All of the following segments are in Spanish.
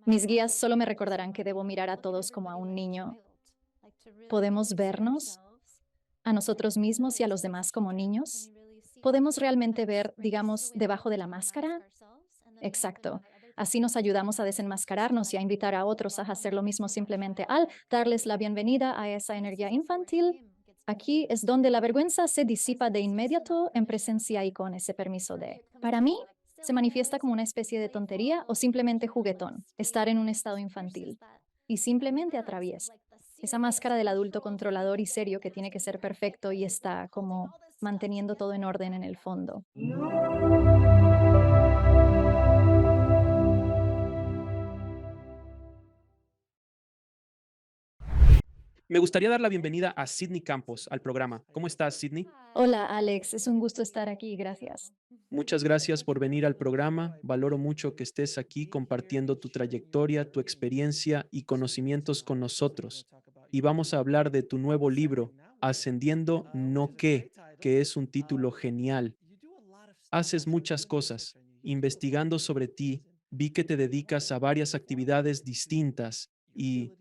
Mis guías solo me recordarán que debo mirar a todos como a un niño. ¿Podemos vernos a nosotros mismos y a los demás como niños? ¿Podemos realmente ver, digamos, debajo de la máscara? Exacto. Así nos ayudamos a desenmascararnos y a invitar a otros a hacer lo mismo simplemente al darles la bienvenida a esa energía infantil. Aquí es donde la vergüenza se disipa de inmediato en presencia y con ese permiso de. Para mí, se manifiesta como una especie de tontería o simplemente juguetón, estar en un estado infantil. Y simplemente atraviesa esa máscara del adulto controlador y serio que tiene que ser perfecto y está como manteniendo todo en orden en el fondo. Me gustaría dar la bienvenida a Sydney Campos al programa. ¿Cómo estás, Sydney? Hola, Alex, es un gusto estar aquí, gracias. Muchas gracias por venir al programa. Valoro mucho que estés aquí compartiendo tu trayectoria, tu experiencia y conocimientos con nosotros. Y vamos a hablar de tu nuevo libro, Ascendiendo No Qué, que es un título genial. Haces muchas cosas. Investigando sobre ti, vi que te dedicas a varias actividades distintas y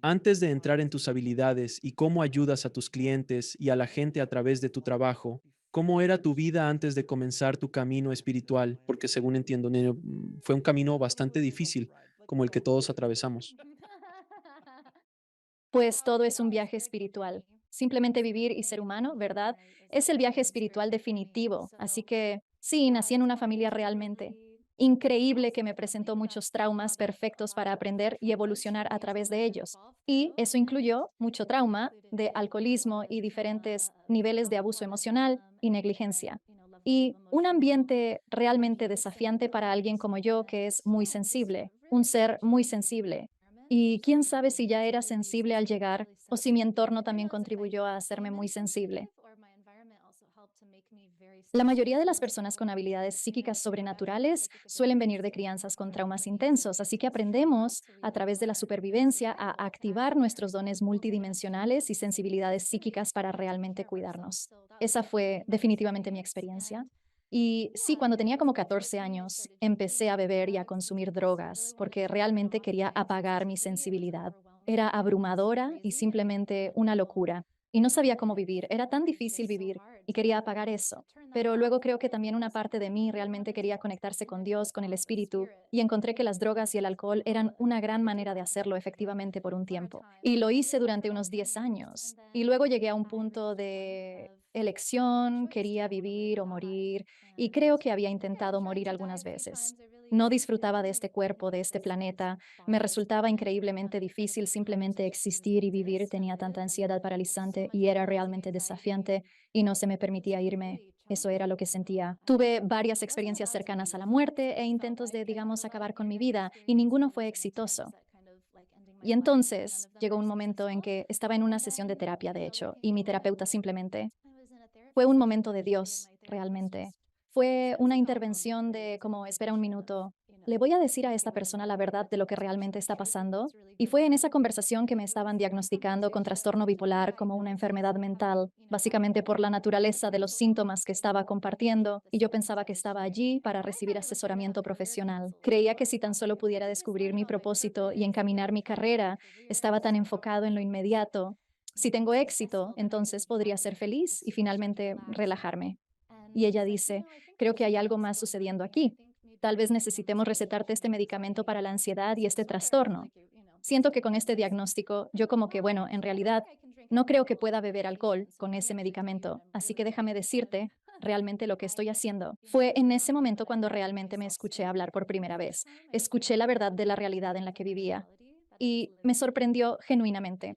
antes de entrar en tus habilidades y cómo ayudas a tus clientes y a la gente a través de tu trabajo, ¿cómo era tu vida antes de comenzar tu camino espiritual? Porque según entiendo, fue un camino bastante difícil, como el que todos atravesamos. Pues todo es un viaje espiritual. Simplemente vivir y ser humano, ¿verdad? Es el viaje espiritual definitivo. Así que sí, nací en una familia realmente increíble que me presentó muchos traumas perfectos para aprender y evolucionar a través de ellos. Y eso incluyó mucho trauma de alcoholismo y diferentes niveles de abuso emocional y negligencia. Y un ambiente realmente desafiante para alguien como yo, que es muy sensible, un ser muy sensible. Y quién sabe si ya era sensible al llegar o si mi entorno también contribuyó a hacerme muy sensible. La mayoría de las personas con habilidades psíquicas sobrenaturales suelen venir de crianzas con traumas intensos, así que aprendemos a través de la supervivencia a activar nuestros dones multidimensionales y sensibilidades psíquicas para realmente cuidarnos. Esa fue definitivamente mi experiencia. Y sí, cuando tenía como 14 años, empecé a beber y a consumir drogas porque realmente quería apagar mi sensibilidad. Era abrumadora y simplemente una locura. Y no sabía cómo vivir. Era tan difícil vivir y quería apagar eso. Pero luego creo que también una parte de mí realmente quería conectarse con Dios, con el espíritu, y encontré que las drogas y el alcohol eran una gran manera de hacerlo efectivamente por un tiempo. Y lo hice durante unos 10 años. Y luego llegué a un punto de elección, quería vivir o morir, y creo que había intentado morir algunas veces. No disfrutaba de este cuerpo, de este planeta. Me resultaba increíblemente difícil simplemente existir y vivir. Tenía tanta ansiedad paralizante y era realmente desafiante y no se me permitía irme. Eso era lo que sentía. Tuve varias experiencias cercanas a la muerte e intentos de, digamos, acabar con mi vida y ninguno fue exitoso. Y entonces llegó un momento en que estaba en una sesión de terapia, de hecho, y mi terapeuta simplemente fue un momento de Dios, realmente. Fue una intervención de como, espera un minuto, le voy a decir a esta persona la verdad de lo que realmente está pasando. Y fue en esa conversación que me estaban diagnosticando con trastorno bipolar como una enfermedad mental, básicamente por la naturaleza de los síntomas que estaba compartiendo, y yo pensaba que estaba allí para recibir asesoramiento profesional. Creía que si tan solo pudiera descubrir mi propósito y encaminar mi carrera, estaba tan enfocado en lo inmediato. Si tengo éxito, entonces podría ser feliz y finalmente relajarme. Y ella dice, creo que hay algo más sucediendo aquí. Tal vez necesitemos recetarte este medicamento para la ansiedad y este trastorno. Siento que con este diagnóstico, yo como que, bueno, en realidad, no creo que pueda beber alcohol con ese medicamento, así que déjame decirte realmente lo que estoy haciendo. Fue en ese momento cuando realmente me escuché hablar por primera vez. Escuché la verdad de la realidad en la que vivía y me sorprendió genuinamente.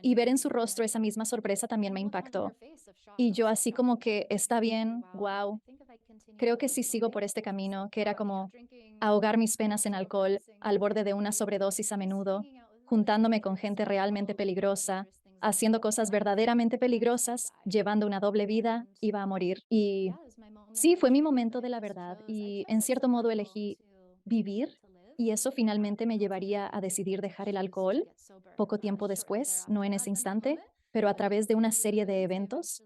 Y ver en su rostro esa misma sorpresa también me impactó. Y yo así como que está bien, wow, creo que si sigo por este camino, que era como ahogar mis penas en alcohol, al borde de una sobredosis a menudo, juntándome con gente realmente peligrosa, haciendo cosas verdaderamente peligrosas, llevando una doble vida, iba a morir. Y sí, fue mi momento de la verdad y en cierto modo elegí vivir y eso finalmente me llevaría a decidir dejar el alcohol poco tiempo después, no en ese instante, pero a través de una serie de eventos.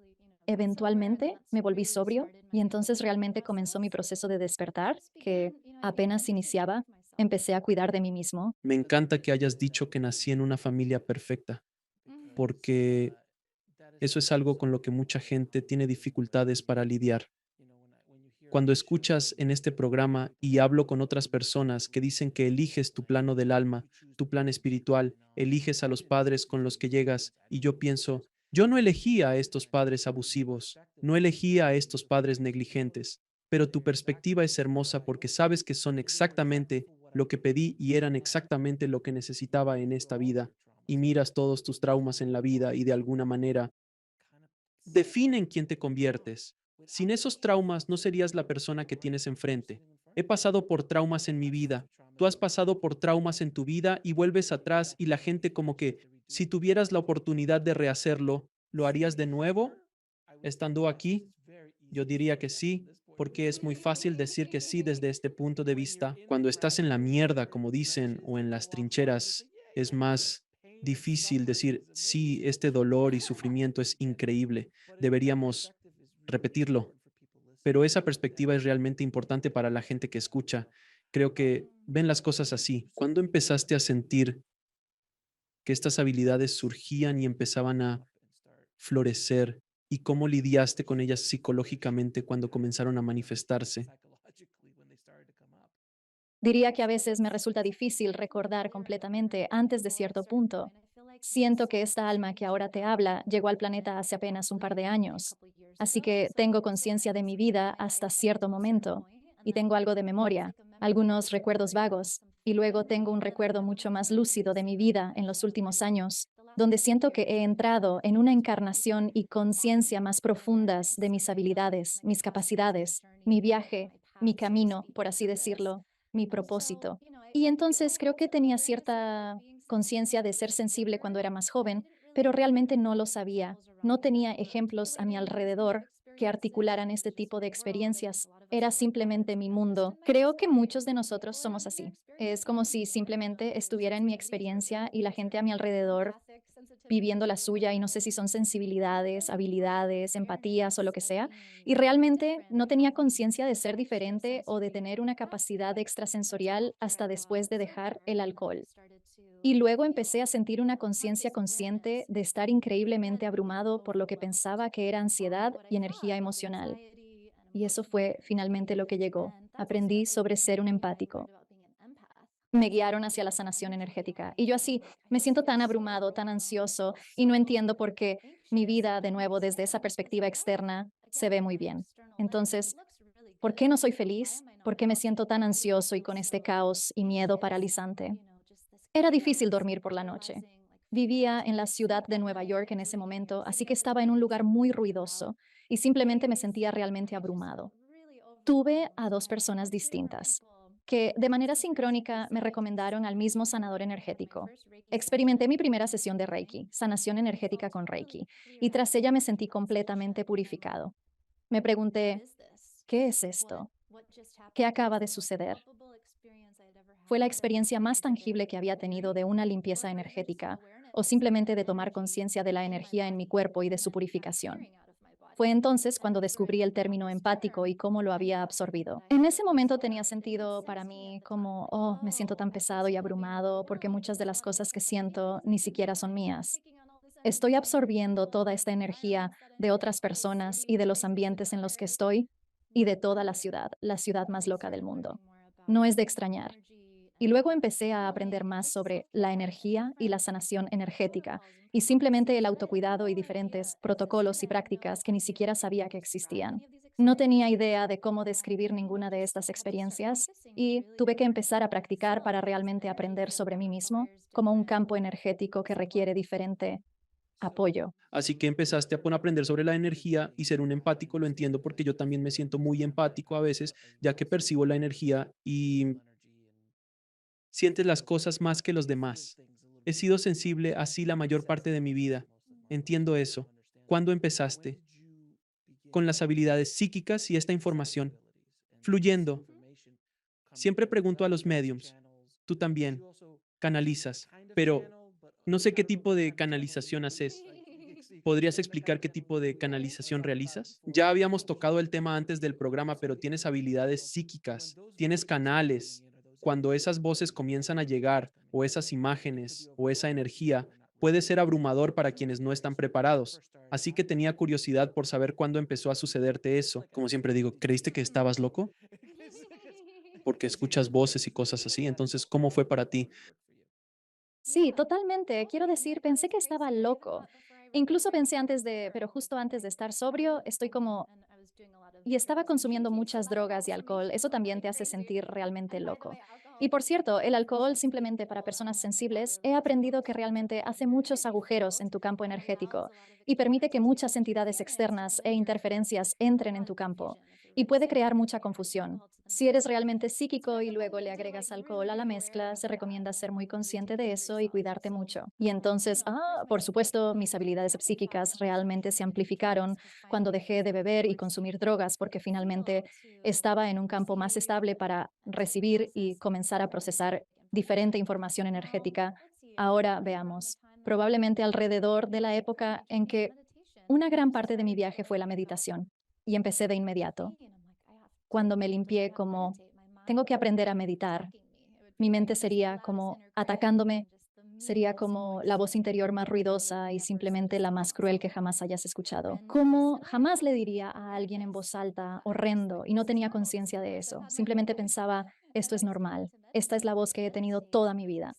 Eventualmente me volví sobrio y entonces realmente comenzó mi proceso de despertar, que apenas iniciaba. Empecé a cuidar de mí mismo. Me encanta que hayas dicho que nací en una familia perfecta, porque eso es algo con lo que mucha gente tiene dificultades para lidiar. Cuando escuchas en este programa y hablo con otras personas que dicen que eliges tu plano del alma, tu plan espiritual, eliges a los padres con los que llegas, y yo pienso, yo no elegí a estos padres abusivos, no elegí a estos padres negligentes, pero tu perspectiva es hermosa porque sabes que son exactamente lo que pedí y eran exactamente lo que necesitaba en esta vida, y miras todos tus traumas en la vida y de alguna manera definen quién te conviertes. Sin esos traumas no serías la persona que tienes enfrente. He pasado por traumas en mi vida. Tú has pasado por traumas en tu vida y vuelves atrás y la gente como que, si tuvieras la oportunidad de rehacerlo, ¿lo harías de nuevo? Estando aquí, yo diría que sí, porque es muy fácil decir que sí desde este punto de vista. Cuando estás en la mierda, como dicen, o en las trincheras, es más difícil decir, sí, este dolor y sufrimiento es increíble, deberíamos repetirlo. Pero esa perspectiva es realmente importante para la gente que escucha. Creo que ven las cosas así. ¿Cuándo empezaste a sentir que estas habilidades surgían y empezaban a florecer y cómo lidiaste con ellas psicológicamente cuando comenzaron a manifestarse? Diría que a veces me resulta difícil recordar completamente antes de cierto punto. Siento que esta alma que ahora te habla llegó al planeta hace apenas un par de años, así que tengo conciencia de mi vida hasta cierto momento y tengo algo de memoria, algunos recuerdos vagos, y luego tengo un recuerdo mucho más lúcido de mi vida en los últimos años, donde siento que he entrado en una encarnación y conciencia más profundas de mis habilidades, mis capacidades, mi viaje, mi camino, por así decirlo, mi propósito. Y entonces creo que tenía cierta conciencia de ser sensible cuando era más joven, pero realmente no lo sabía. No tenía ejemplos a mi alrededor que articularan este tipo de experiencias. Era simplemente mi mundo. Creo que muchos de nosotros somos así. Es como si simplemente estuviera en mi experiencia y la gente a mi alrededor viviendo la suya y no sé si son sensibilidades, habilidades, empatías o lo que sea. Y realmente no tenía conciencia de ser diferente o de tener una capacidad extrasensorial hasta después de dejar el alcohol. Y luego empecé a sentir una conciencia consciente de estar increíblemente abrumado por lo que pensaba que era ansiedad y energía emocional. Y eso fue finalmente lo que llegó. Aprendí sobre ser un empático. Me guiaron hacia la sanación energética. Y yo así me siento tan abrumado, tan ansioso y no entiendo por qué mi vida, de nuevo, desde esa perspectiva externa, se ve muy bien. Entonces, ¿por qué no soy feliz? ¿Por qué me siento tan ansioso y con este caos y miedo paralizante? Era difícil dormir por la noche. Vivía en la ciudad de Nueva York en ese momento, así que estaba en un lugar muy ruidoso y simplemente me sentía realmente abrumado. Tuve a dos personas distintas que de manera sincrónica me recomendaron al mismo sanador energético. Experimenté mi primera sesión de Reiki, sanación energética con Reiki, y tras ella me sentí completamente purificado. Me pregunté, ¿qué es esto? ¿Qué acaba de suceder? Fue la experiencia más tangible que había tenido de una limpieza energética o simplemente de tomar conciencia de la energía en mi cuerpo y de su purificación. Fue entonces cuando descubrí el término empático y cómo lo había absorbido. En ese momento tenía sentido para mí como, oh, me siento tan pesado y abrumado porque muchas de las cosas que siento ni siquiera son mías. Estoy absorbiendo toda esta energía de otras personas y de los ambientes en los que estoy y de toda la ciudad más loca del mundo. No es de extrañar. Y luego empecé a aprender más sobre la energía y la sanación energética y simplemente el autocuidado y diferentes protocolos y prácticas que ni siquiera sabía que existían. No tenía idea de cómo describir ninguna de estas experiencias y tuve que empezar a practicar para realmente aprender sobre mí mismo como un campo energético que requiere diferente apoyo. Así que empezaste a aprender sobre la energía y ser un empático, lo entiendo porque yo también me siento muy empático a veces, ya que percibo la energía y sientes las cosas más que los demás. He sido sensible así la mayor parte de mi vida. Entiendo eso. ¿Cuándo empezaste? Con las habilidades psíquicas y esta información fluyendo. Siempre pregunto a los mediums, tú también canalizas, pero no sé qué tipo de canalización haces. ¿Podrías explicar qué tipo de canalización realizas? Ya habíamos tocado el tema antes del programa, pero tienes habilidades psíquicas, tienes canales. cuando esas voces comienzan a llegar, o esas imágenes, o esa energía, puede ser abrumador para quienes no están preparados. Así que tenía curiosidad por saber cuándo empezó a sucederte eso. Como siempre digo, ¿creíste que estabas loco? Porque escuchas voces y cosas así. Entonces, ¿cómo fue para ti? Sí, totalmente. Quiero decir, pensé que estaba loco. Incluso pensé pero justo antes de estar sobrio, estoy como, y estaba consumiendo muchas drogas y alcohol. Eso también te hace sentir realmente loco. Y por cierto, el alcohol simplemente para personas sensibles, he aprendido que realmente hace muchos agujeros en tu campo energético y permite que muchas entidades externas e interferencias entren en tu campo y puede crear mucha confusión. Si eres realmente psíquico y luego le agregas alcohol a la mezcla, se recomienda ser muy consciente de eso y cuidarte mucho. Y entonces, por supuesto, mis habilidades psíquicas realmente se amplificaron cuando dejé de beber y consumir drogas, porque finalmente estaba en un campo más estable para recibir y comenzar a procesar diferente información energética. Ahora veamos, probablemente alrededor de la época en que una gran parte de mi viaje fue la meditación y empecé de inmediato. Cuando me limpié como, tengo que aprender a meditar, mi mente sería como atacándome, sería como la voz interior más ruidosa y simplemente la más cruel que jamás hayas escuchado. Como jamás le diría a alguien en voz alta, horrendo, y no tenía conciencia de eso. Simplemente pensaba, esto es normal, esta es la voz que he tenido toda mi vida.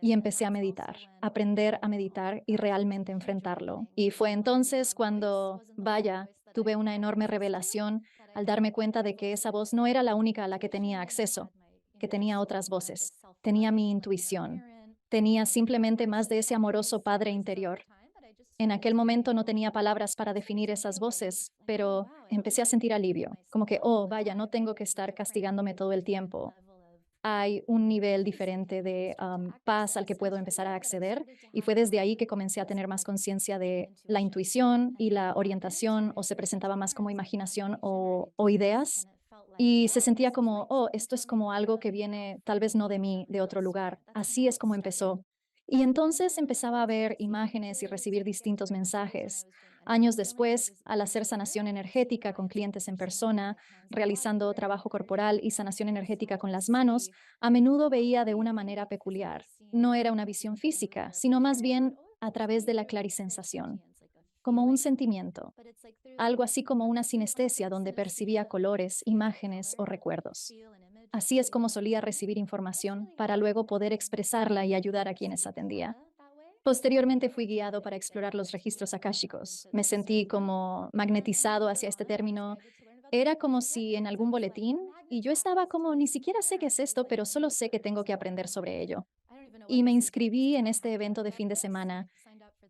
Y empecé a meditar, aprender a meditar y realmente enfrentarlo. Y fue entonces cuando, vaya, tuve una enorme revelación al darme cuenta de que esa voz no era la única a la que tenía acceso, que tenía otras voces, tenía mi intuición, tenía simplemente más de ese amoroso padre interior. En aquel momento no tenía palabras para definir esas voces, pero empecé a sentir alivio, como que, oh, vaya, no tengo que estar castigándome todo el tiempo. Hay un nivel diferente de paz al que puedo empezar a acceder y fue desde ahí que comencé a tener más conciencia de la intuición y la orientación o se presentaba más como imaginación o ideas y se sentía como, oh, esto es como algo que viene tal vez no de mí, de otro lugar. Así es como empezó. Y entonces empezaba a ver imágenes y recibir distintos mensajes. Años después, al hacer sanación energética con clientes en persona, realizando trabajo corporal y sanación energética con las manos, a menudo veía de una manera peculiar. No era una visión física, sino más bien a través de la clarisensación, como un sentimiento, algo así como una sinestesia donde percibía colores, imágenes o recuerdos. Así es como solía recibir información para luego poder expresarla y ayudar a quienes atendía. Posteriormente fui guiado para explorar los registros akáshicos. Me sentí como magnetizado hacia este término. Era como si en algún boletín, y yo estaba como, ni siquiera sé qué es esto, pero solo sé que tengo que aprender sobre ello. Y me inscribí en este evento de fin de semana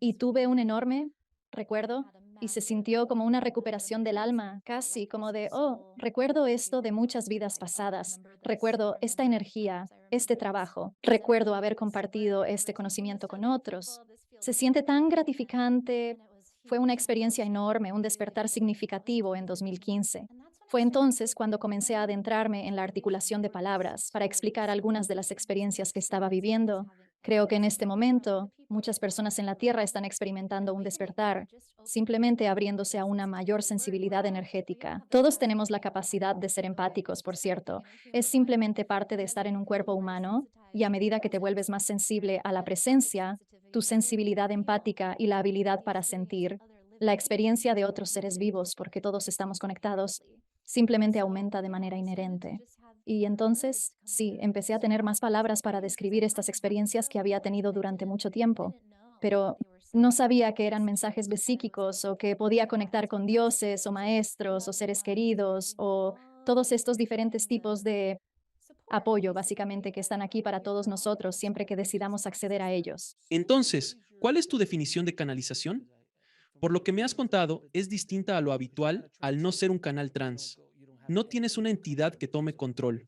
y tuve un enorme recuerdo y se sintió como una recuperación del alma, casi como de, oh, recuerdo esto de muchas vidas pasadas, recuerdo esta energía, este trabajo, recuerdo haber compartido este conocimiento con otros. Se siente tan gratificante. Fue una experiencia enorme, un despertar significativo en 2015. Fue entonces cuando comencé a adentrarme en la articulación de palabras para explicar algunas de las experiencias que estaba viviendo. Creo que en este momento muchas personas en la Tierra están experimentando un despertar, simplemente abriéndose a una mayor sensibilidad energética. Todos tenemos la capacidad de ser empáticos, por cierto. Es simplemente parte de estar en un cuerpo humano y a medida que te vuelves más sensible a la presencia, tu sensibilidad empática y la habilidad para sentir la experiencia de otros seres vivos, porque todos estamos conectados, simplemente aumenta de manera inherente. Y entonces, sí, empecé a tener más palabras para describir estas experiencias que había tenido durante mucho tiempo, pero no sabía que eran mensajes psíquicos o que podía conectar con dioses o maestros o seres queridos o todos estos diferentes tipos de apoyo, básicamente, que están aquí para todos nosotros siempre que decidamos acceder a ellos. Entonces, ¿cuál es tu definición de canalización? Por lo que me has contado, es distinta a lo habitual al no ser un canal trans. No tienes una entidad que tome control.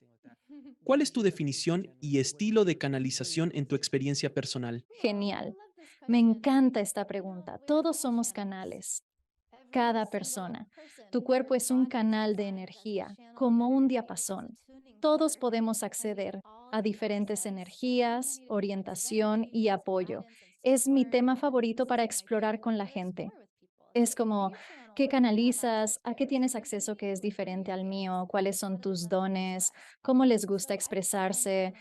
¿Cuál es tu definición y estilo de canalización en tu experiencia personal? Genial. Me encanta esta pregunta. Todos somos canales. Cada persona. Tu cuerpo es un canal de energía, como un diapasón. Todos podemos acceder a diferentes energías, orientación y apoyo. Es mi tema favorito para explorar con la gente. Es como, ¿qué canalizas? ¿A qué tienes acceso que es diferente al mío? ¿Cuáles son tus dones? ¿Cómo les gusta expresarse?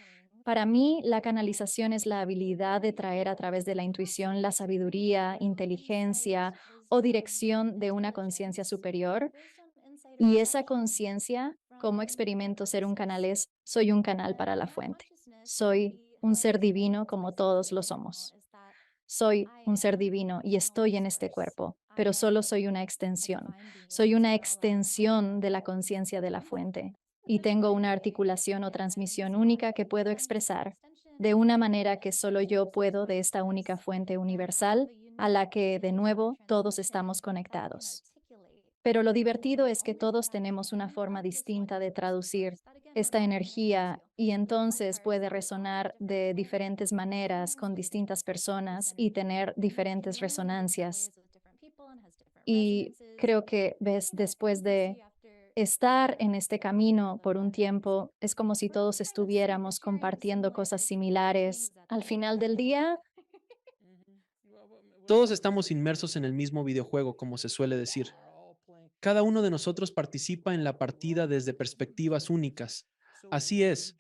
Para mí, la canalización es la habilidad de traer a través de la intuición la sabiduría, inteligencia o dirección de una conciencia superior. Y esa conciencia, ¿cómo experimento ser un canal? Es, soy un canal para la fuente. Soy un ser divino como todos lo somos. Soy un ser divino y estoy en este cuerpo, pero solo soy una extensión. Soy una extensión de la conciencia de la fuente y tengo una articulación o transmisión única que puedo expresar de una manera que solo yo puedo de esta única fuente universal a la que, de nuevo, todos estamos conectados. Pero lo divertido es que todos tenemos una forma distinta de traducir esta energía y entonces puede resonar de diferentes maneras con distintas personas y tener diferentes resonancias. Y creo que, ves, después de estar en este camino por un tiempo, es como si todos estuviéramos compartiendo cosas similares. Al final del día, Todos estamos inmersos en el mismo videojuego, como se suele decir. Cada uno de nosotros participa en la partida desde perspectivas únicas. Así es,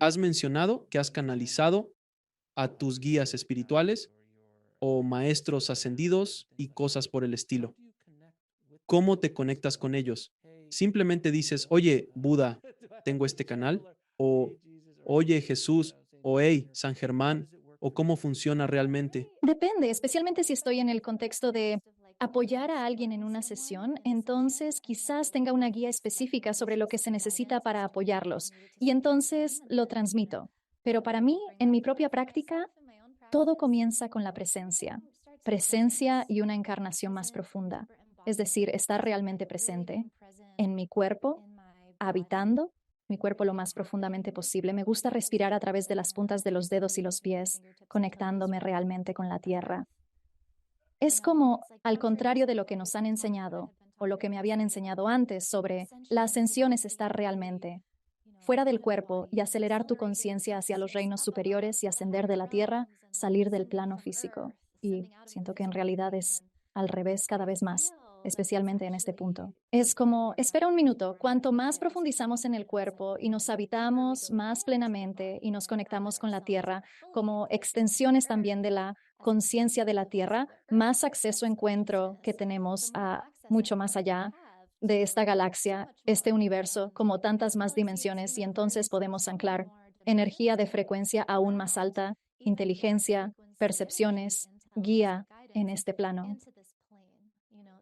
has mencionado que has canalizado a tus guías espirituales o maestros ascendidos y cosas por el estilo. ¿Cómo te conectas con ellos? Simplemente dices, oye, Buda, tengo este canal, o oye, Jesús, o hey, San Germán, o cómo funciona realmente. depende, especialmente si estoy en el contexto de apoyar a alguien en una sesión, entonces quizás tenga una guía específica sobre lo que se necesita para apoyarlos y entonces lo transmito. Pero para mí, en mi propia práctica, todo comienza con la presencia, presencia y una encarnación más profunda, es decir, estar realmente presente en mi cuerpo, habitando mi cuerpo lo más profundamente posible. Me gusta respirar a través de las puntas de los dedos y los pies, conectándome realmente con la tierra. Es como, al contrario de lo que nos han enseñado o lo que me habían enseñado antes sobre la ascensión es estar realmente fuera del cuerpo y acelerar tu conciencia hacia los reinos superiores y ascender de la tierra, salir del plano físico. Y siento que en realidad es al revés cada vez más, especialmente en este punto. Es como, espera un minuto, cuanto más profundizamos en el cuerpo y nos habitamos más plenamente y nos conectamos con la tierra como extensiones también de la conciencia de la tierra, más acceso encuentro que tenemos a mucho más allá de esta galaxia, este universo, como tantas más dimensiones, y entonces podemos anclar energía de frecuencia aún más alta, inteligencia, percepciones, guía en este plano.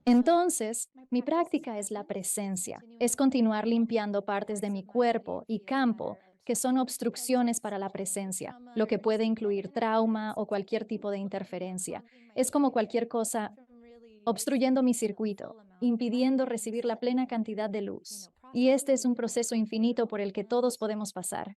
Entonces, mi práctica es la presencia, es continuar limpiando partes de mi cuerpo y campo que son obstrucciones para la presencia, lo que puede incluir trauma o cualquier tipo de interferencia. Es como cualquier cosa obstruyendo mi circuito, impidiendo recibir la plena cantidad de luz. Y este es un proceso infinito por el que todos podemos pasar.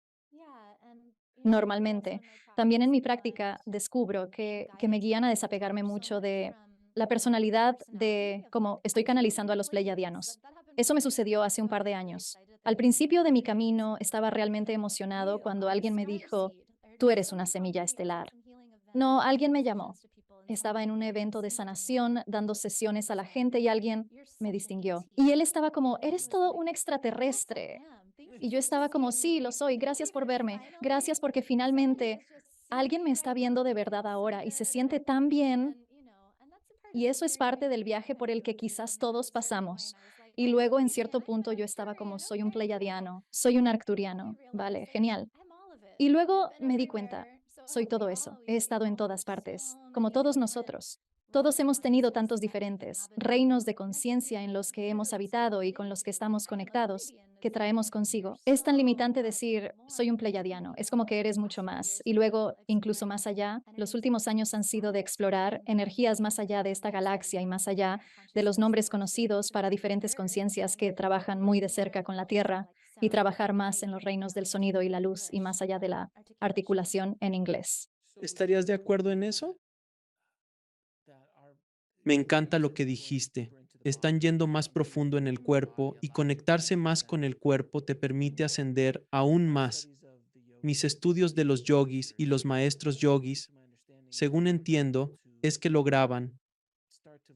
Normalmente, también en mi práctica descubro que me guían a desapegarme mucho de la personalidad de cómo estoy canalizando a los pleiadianos. Eso me sucedió hace un par de años. Al principio de mi camino estaba realmente emocionado cuando alguien me dijo, tú eres una semilla estelar. No, alguien me llamó. Estaba en un evento de sanación, dando sesiones a la gente y alguien me distinguió. Y él estaba como, eres todo un extraterrestre. Y yo estaba como, sí, lo soy, gracias por verme, gracias porque finalmente alguien me está viendo de verdad ahora y se siente tan bien. Y eso es parte del viaje por el que quizás todos pasamos. Y luego en cierto punto yo estaba como, soy un pleiadiano, soy un arcturiano. Vale, genial. Y luego me di cuenta, soy todo eso, he estado en todas partes, como todos nosotros. Todos hemos tenido tantos diferentes reinos de conciencia en los que hemos habitado y con los que estamos conectados, que traemos consigo. Es tan limitante decir, soy un pleiadiano, es como que eres mucho más. Y luego, incluso más allá, los últimos años han sido de explorar energías más allá de esta galaxia y más allá de los nombres conocidos para diferentes conciencias que trabajan muy de cerca con la Tierra y trabajar más en los reinos del sonido y la luz y más allá de la articulación en inglés. ¿Estarías de acuerdo en eso? Me encanta lo que dijiste. Están yendo más profundo en el cuerpo y conectarse más con el cuerpo te permite ascender aún más. Mis estudios de los yogis y los maestros yogis, según entiendo, es que lograban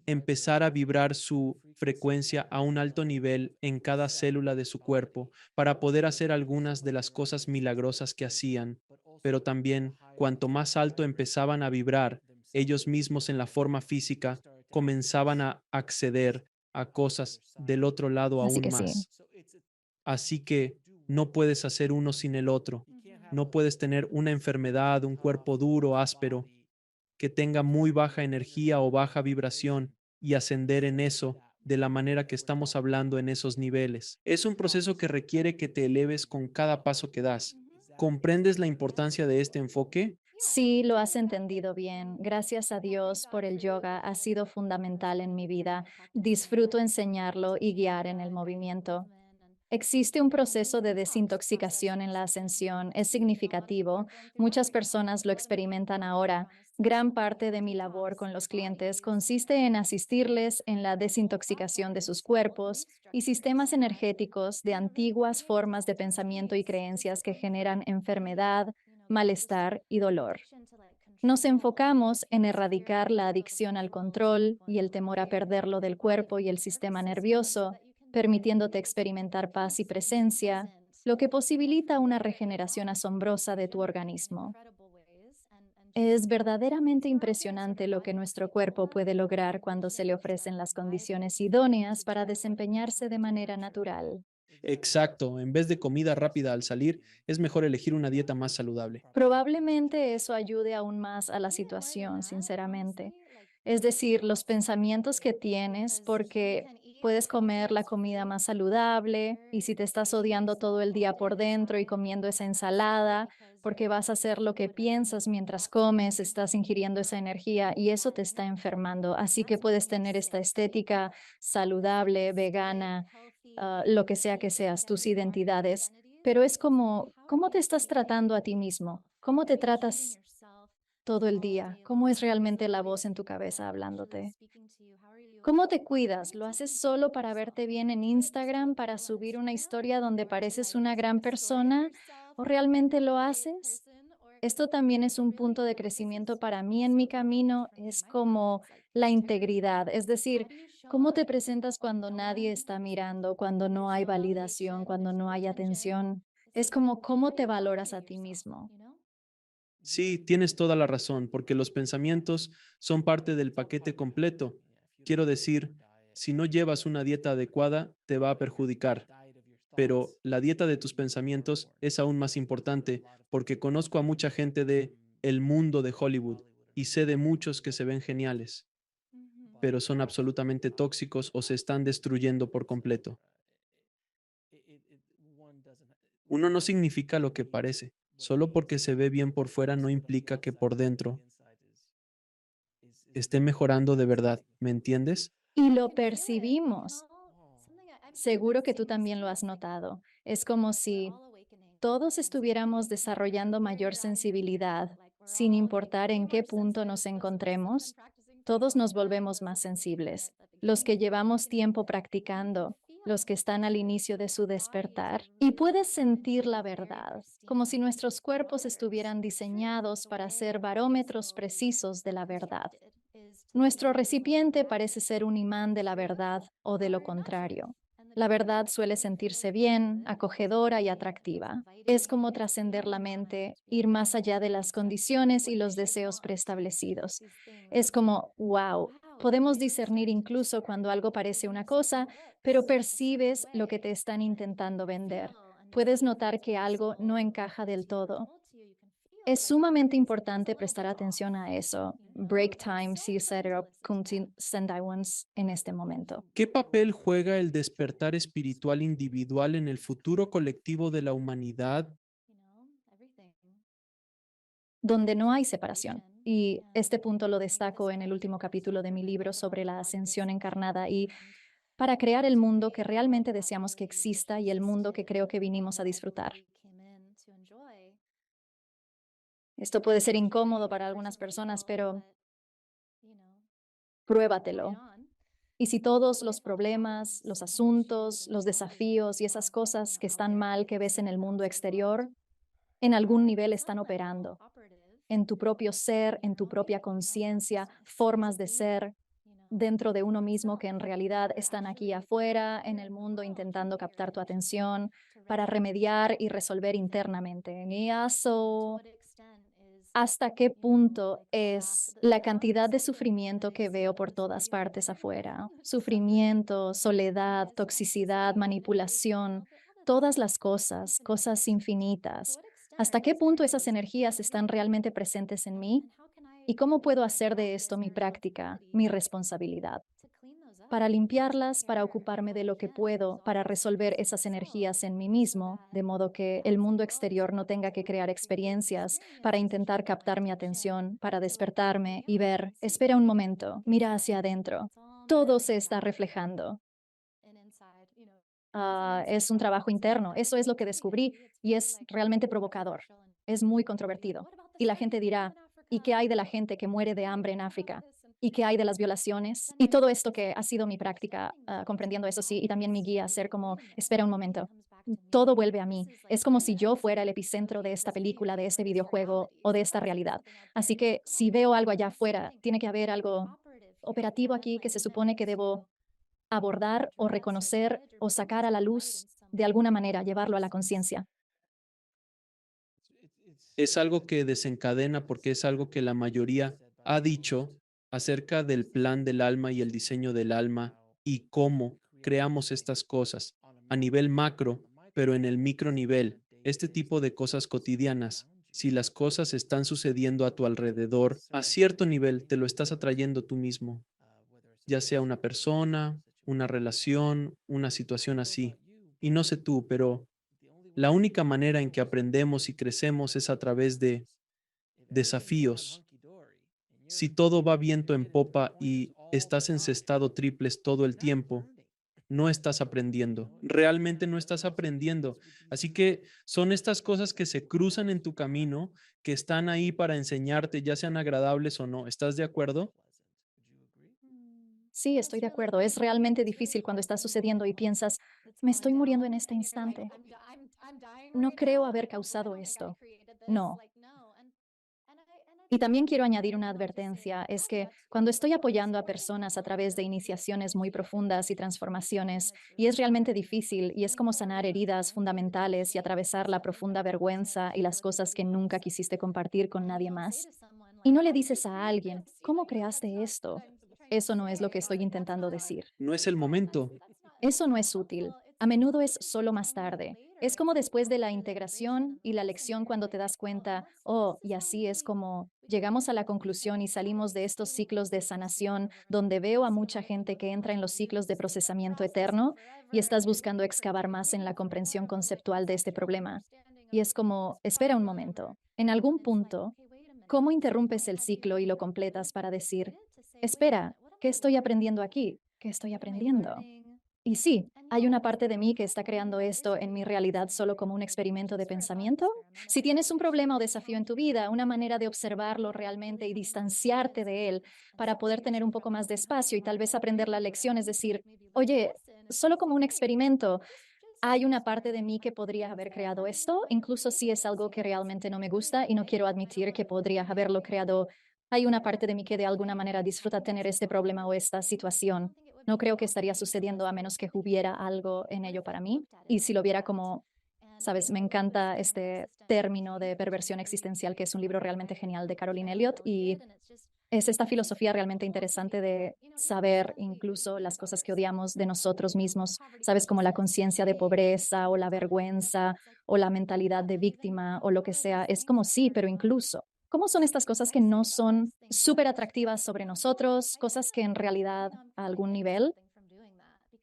empezar a vibrar su frecuencia a un alto nivel en cada célula de su cuerpo para poder hacer algunas de las cosas milagrosas que hacían. Pero también, cuanto más alto empezaban a vibrar, ellos mismos en la forma física comenzaban a acceder a cosas del otro lado Así aún que sí. más. Así que no puedes hacer uno sin el otro. No puedes tener una enfermedad, un cuerpo duro, áspero, que tenga muy baja energía o baja vibración y ascender en eso de la manera que estamos hablando en esos niveles. Es un proceso que requiere que te eleves con cada paso que das. ¿Comprendes la importancia de este enfoque? Sí, lo has entendido bien. Gracias a Dios por el yoga. Ha sido fundamental en mi vida. Disfruto enseñarlo y guiar en el movimiento. Existe un proceso de desintoxicación en la ascensión. Es significativo. Muchas personas lo experimentan ahora. Gran parte de mi labor con los clientes consiste en asistirles en la desintoxicación de sus cuerpos y sistemas energéticos de antiguas formas de pensamiento y creencias que generan enfermedad, malestar y dolor. Nos enfocamos en erradicar la adicción al control y el temor a perderlo del cuerpo y el sistema nervioso, permitiéndote experimentar paz y presencia, lo que posibilita una regeneración asombrosa de tu organismo. Es verdaderamente impresionante lo que nuestro cuerpo puede lograr cuando se le ofrecen las condiciones idóneas para desempeñarse de manera natural. Exacto, en vez de comida rápida al salir, es mejor elegir una dieta más saludable. Probablemente eso ayude aún más a la situación, sinceramente. Es decir, los pensamientos que tienes, porque puedes comer la comida más saludable y si te estás odiando todo el día por dentro y comiendo esa ensalada, porque vas a hacer lo que piensas mientras comes, estás ingiriendo esa energía y eso te está enfermando. Así que puedes tener esta estética saludable, vegana, lo que seas, tus identidades, pero es como, ¿cómo te estás tratando a ti mismo? ¿Cómo te tratas todo el día? ¿Cómo es realmente la voz en tu cabeza hablándote? ¿Cómo te cuidas? ¿Lo haces solo para verte bien en Instagram, para subir una historia donde pareces una gran persona? ¿O realmente lo haces? Esto también es un punto de crecimiento para mí en mi camino, es como la integridad, es decir, cómo te presentas cuando nadie está mirando, cuando no hay validación, cuando no hay atención. Es como cómo te valoras a ti mismo. Sí, tienes toda la razón, porque los pensamientos son parte del paquete completo. Quiero decir, si no llevas una dieta adecuada, te va a perjudicar, pero la dieta de tus pensamientos es aún más importante, porque conozco a mucha gente de el mundo de Hollywood y sé de muchos que se ven geniales, pero son absolutamente tóxicos o se están destruyendo por completo. Uno no significa lo que parece. Solo porque se ve bien por fuera no implica que por dentro esté mejorando de verdad, ¿me entiendes? Y lo percibimos. Seguro que tú también lo has notado. Es como si todos estuviéramos desarrollando mayor sensibilidad, sin importar en qué punto nos encontremos, todos nos volvemos más sensibles. Los que llevamos tiempo practicando, los que están al inicio de su despertar, y puedes sentir la verdad, como si nuestros cuerpos estuvieran diseñados para ser barómetros precisos de la verdad. Nuestro recipiente parece ser un imán de la verdad o de lo contrario. La verdad suele sentirse bien, acogedora y atractiva. Es como trascender la mente, ir más allá de las condiciones y los deseos preestablecidos. Es como, wow, podemos discernir incluso cuando algo parece una cosa, pero percibes lo que te están intentando vender. Puedes notar que algo no encaja del todo. Es sumamente importante prestar atención a eso. Break time, si setting kunti sendaiwans en este momento. ¿Qué papel juega el despertar espiritual individual en el futuro colectivo de la humanidad? Donde no hay separación. Y este punto lo destaco en el último capítulo de mi libro sobre la ascensión encarnada y para crear el mundo que realmente deseamos que exista y el mundo que creo que vinimos a disfrutar. Esto puede ser incómodo para algunas personas, pero pruébatelo. Y si todos los problemas, los asuntos, los desafíos y esas cosas que están mal que ves en el mundo exterior, en algún nivel están operando, en tu propio ser, en tu propia conciencia, formas de ser. dentro de uno mismo que en realidad están aquí afuera, en el mundo, intentando captar tu atención para remediar y resolver internamente. Y eso, ¿hasta qué punto es la cantidad de sufrimiento que veo por todas partes afuera? Sufrimiento, soledad, toxicidad, manipulación, todas las cosas, cosas infinitas. ¿Hasta qué punto esas energías están realmente presentes en mí? ¿Y cómo puedo hacer de esto mi práctica, mi responsabilidad? Para limpiarlas, para ocuparme de lo que puedo, para resolver esas energías en mí mismo, de modo que el mundo exterior no tenga que crear experiencias para intentar captar mi atención, para despertarme y ver, espera un momento, mira hacia adentro. Todo se está reflejando. Es un trabajo interno, eso es lo que descubrí y es realmente provocador, es muy controvertido. Y la gente dirá, ¿y qué hay de la gente que muere de hambre en África? ¿Y qué hay de las violaciones? Y todo esto que ha sido mi práctica, comprendiendo eso sí, y también mi guía, ser como, espera un momento, todo vuelve a mí. Es como si yo fuera el epicentro de esta película, de este videojuego o de esta realidad. Así que si veo algo allá afuera, tiene que haber algo operativo aquí que se supone que debo abordar o reconocer o sacar a la luz de alguna manera, llevarlo a la conciencia. Es algo que desencadena porque es algo que la mayoría ha dicho acerca del plan del alma y el diseño del alma y cómo creamos estas cosas a nivel macro, pero en el micro nivel, este tipo de cosas cotidianas. Si las cosas están sucediendo a tu alrededor, a cierto nivel te lo estás atrayendo tú mismo, ya sea una persona, una relación, una situación así. Y no sé tú, pero la única manera en que aprendemos y crecemos es a través de desafíos. Si todo va viento en popa y estás encestado triples todo el tiempo, no estás aprendiendo, realmente no estás aprendiendo. Así que son estas cosas que se cruzan en tu camino, que están ahí para enseñarte, ya sean agradables o no. ¿Estás de acuerdo? Sí, estoy de acuerdo. Es realmente difícil cuando está sucediendo y piensas, me estoy muriendo en este instante. No creo haber causado esto. No. Y también quiero añadir una advertencia, es que cuando estoy apoyando a personas a través de iniciaciones muy profundas y transformaciones, y es realmente difícil, y es como sanar heridas fundamentales y atravesar la profunda vergüenza y las cosas que nunca quisiste compartir con nadie más, y no le dices a alguien, ¿cómo creaste esto? Eso no es lo que estoy intentando decir. No es el momento. Eso no es útil. A menudo es solo más tarde. Es como después de la integración y la lección cuando te das cuenta, oh, y así es como llegamos a la conclusión y salimos de estos ciclos de sanación donde veo a mucha gente que entra en los ciclos de procesamiento eterno y estás buscando excavar más en la comprensión conceptual de este problema. Y es como, espera un momento, en algún punto, ¿cómo interrumpes el ciclo y lo completas para decir, espera, ¿qué estoy aprendiendo aquí? ¿Qué estoy aprendiendo? Y sí, hay una parte de mí que está creando esto en mi realidad solo como un experimento de pensamiento. Si tienes un problema o desafío en tu vida, una manera de observarlo realmente y distanciarte de él para poder tener un poco más de espacio y tal vez aprender la lección, es decir, oye, solo como un experimento, hay una parte de mí que podría haber creado esto, incluso si es algo que realmente no me gusta y no quiero admitir que podría haberlo creado. Hay una parte de mí que de alguna manera disfruta tener este problema o esta situación. No creo que estaría sucediendo a menos que hubiera algo en ello para mí. Y si lo viera como, sabes, me encanta este término de perversión existencial, que es un libro realmente genial de Caroline Elliott y es esta filosofía realmente interesante de saber incluso las cosas que odiamos de nosotros mismos, sabes, como la conciencia de pobreza o la vergüenza o la mentalidad de víctima o lo que sea. Es como sí, pero incluso, ¿cómo son estas cosas que no son súper atractivas sobre nosotros? Cosas que en realidad a algún nivel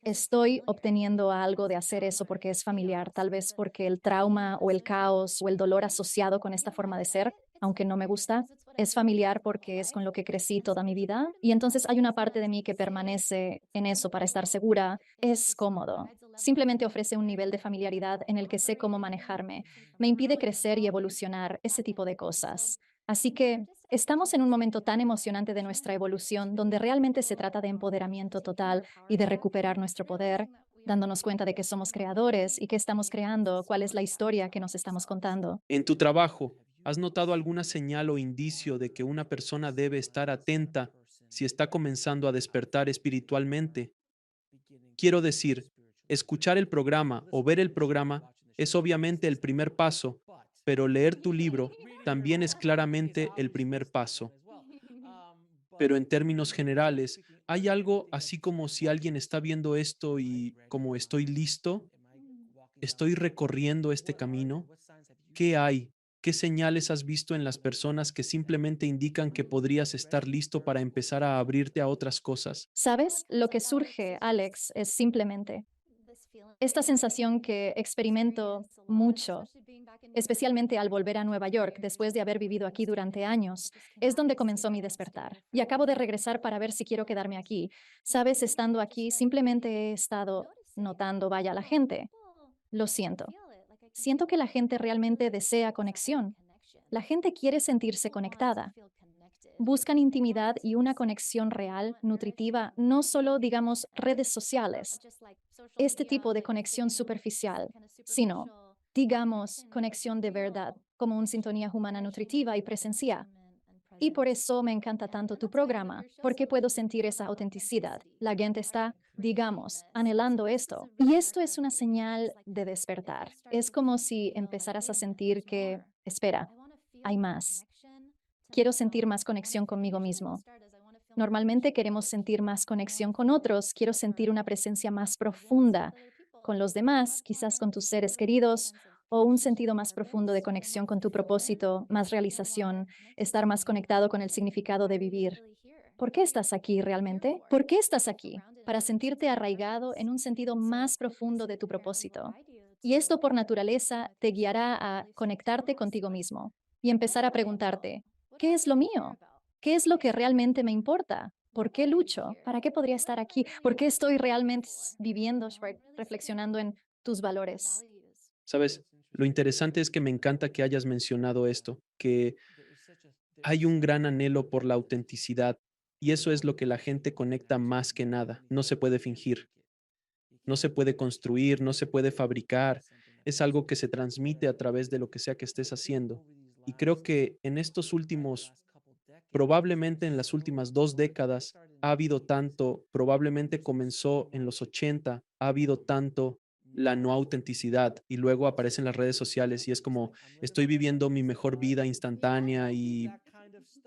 estoy obteniendo algo de hacer eso porque es familiar, tal vez porque el trauma o el caos o el dolor asociado con esta forma de ser, aunque no me gusta, es familiar porque es con lo que crecí toda mi vida. Y entonces hay una parte de mí que permanece en eso para estar segura. Es cómodo. Simplemente ofrece un nivel de familiaridad en el que sé cómo manejarme. Me impide crecer y evolucionar, ese tipo de cosas. Así que estamos en un momento tan emocionante de nuestra evolución donde realmente se trata de empoderamiento total y de recuperar nuestro poder, dándonos cuenta de que somos creadores y que estamos creando, cuál es la historia que nos estamos contando. En tu trabajo, ¿has notado alguna señal o indicio de que una persona debe estar atenta si está comenzando a despertar espiritualmente. Quiero decir, escuchar el programa o ver el programa es obviamente el primer paso, pero leer tu libro también es claramente el primer paso. Pero en términos generales, ¿hay algo así como si alguien está viendo esto y como estoy listo, estoy recorriendo este camino? ¿Qué hay? ¿Qué señales has visto en las personas que simplemente indican que podrías estar listo para empezar a abrirte a otras cosas? ¿Sabes? Lo que surge, Alex, es simplemente esta sensación que experimento mucho, especialmente al volver a Nueva York después de haber vivido aquí durante años, es donde comenzó mi despertar. Y acabo de regresar para ver si quiero quedarme aquí. Sabes, estando aquí, simplemente he estado notando, vaya, la gente. Lo siento. Siento que la gente realmente desea conexión. La gente quiere sentirse conectada. Buscan intimidad y una conexión real, nutritiva, no solo, digamos, redes sociales, este tipo de conexión superficial, sino, digamos, conexión de verdad, como una sintonía humana nutritiva y presencia. Y por eso me encanta tanto tu programa, porque puedo sentir esa autenticidad. La gente está, digamos, anhelando esto. Y esto es una señal de despertar. Es como si empezaras a sentir que, espera, hay más. Quiero sentir más conexión conmigo mismo. Normalmente queremos sentir más conexión con otros, quiero sentir una presencia más profunda con los demás, quizás con tus seres queridos, o un sentido más profundo de conexión con tu propósito, más realización, estar más conectado con el significado de vivir. ¿Por qué estás aquí realmente? ¿Por qué estás aquí? Para sentirte arraigado en un sentido más profundo de tu propósito. Y esto por naturaleza te guiará a conectarte contigo mismo y empezar a preguntarte, ¿qué es lo mío? ¿Qué es lo que realmente me importa? ¿Por qué lucho? ¿Para qué podría estar aquí? ¿Por qué estoy realmente viviendo, reflexionando en tus valores? Sabes, lo interesante es que me encanta que hayas mencionado esto, que hay un gran anhelo por la autenticidad y eso es lo que la gente conecta más que nada. No se puede fingir, no se puede construir, no se puede fabricar. Es algo que se transmite a través de lo que sea que estés haciendo. Y creo que en estos últimos, probablemente en las últimas 2 décadas, ha habido tanto, probablemente comenzó en los 80, ha habido tanto la no autenticidad y luego aparecen las redes sociales y es como estoy viviendo mi mejor vida instantánea y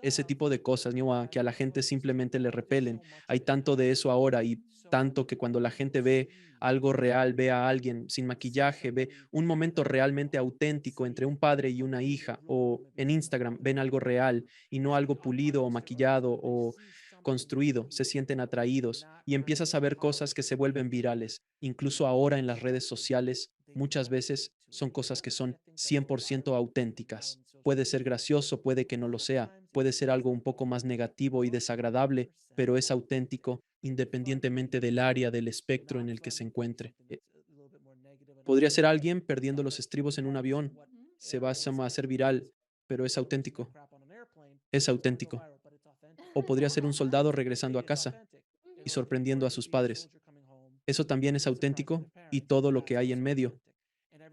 ese tipo de cosas, ¿no? Que a la gente simplemente le repelen. Hay tanto de eso ahora y tanto que cuando la gente ve algo real, ve a alguien sin maquillaje, ve un momento realmente auténtico entre un padre y una hija, o en Instagram ven algo real y no algo pulido o maquillado o construido, se sienten atraídos y empiezas a ver cosas que se vuelven virales. Incluso ahora en las redes sociales, muchas veces son cosas que son 100% auténticas. Puede ser gracioso, puede que no lo sea, puede ser algo un poco más negativo y desagradable, pero es auténtico independientemente del área del espectro en el que se encuentre. Podría ser alguien perdiendo los estribos en un avión, se va a hacer viral, pero es auténtico, es auténtico. O podría ser un soldado regresando a casa y sorprendiendo a sus padres. Eso también es auténtico y todo lo que hay en medio.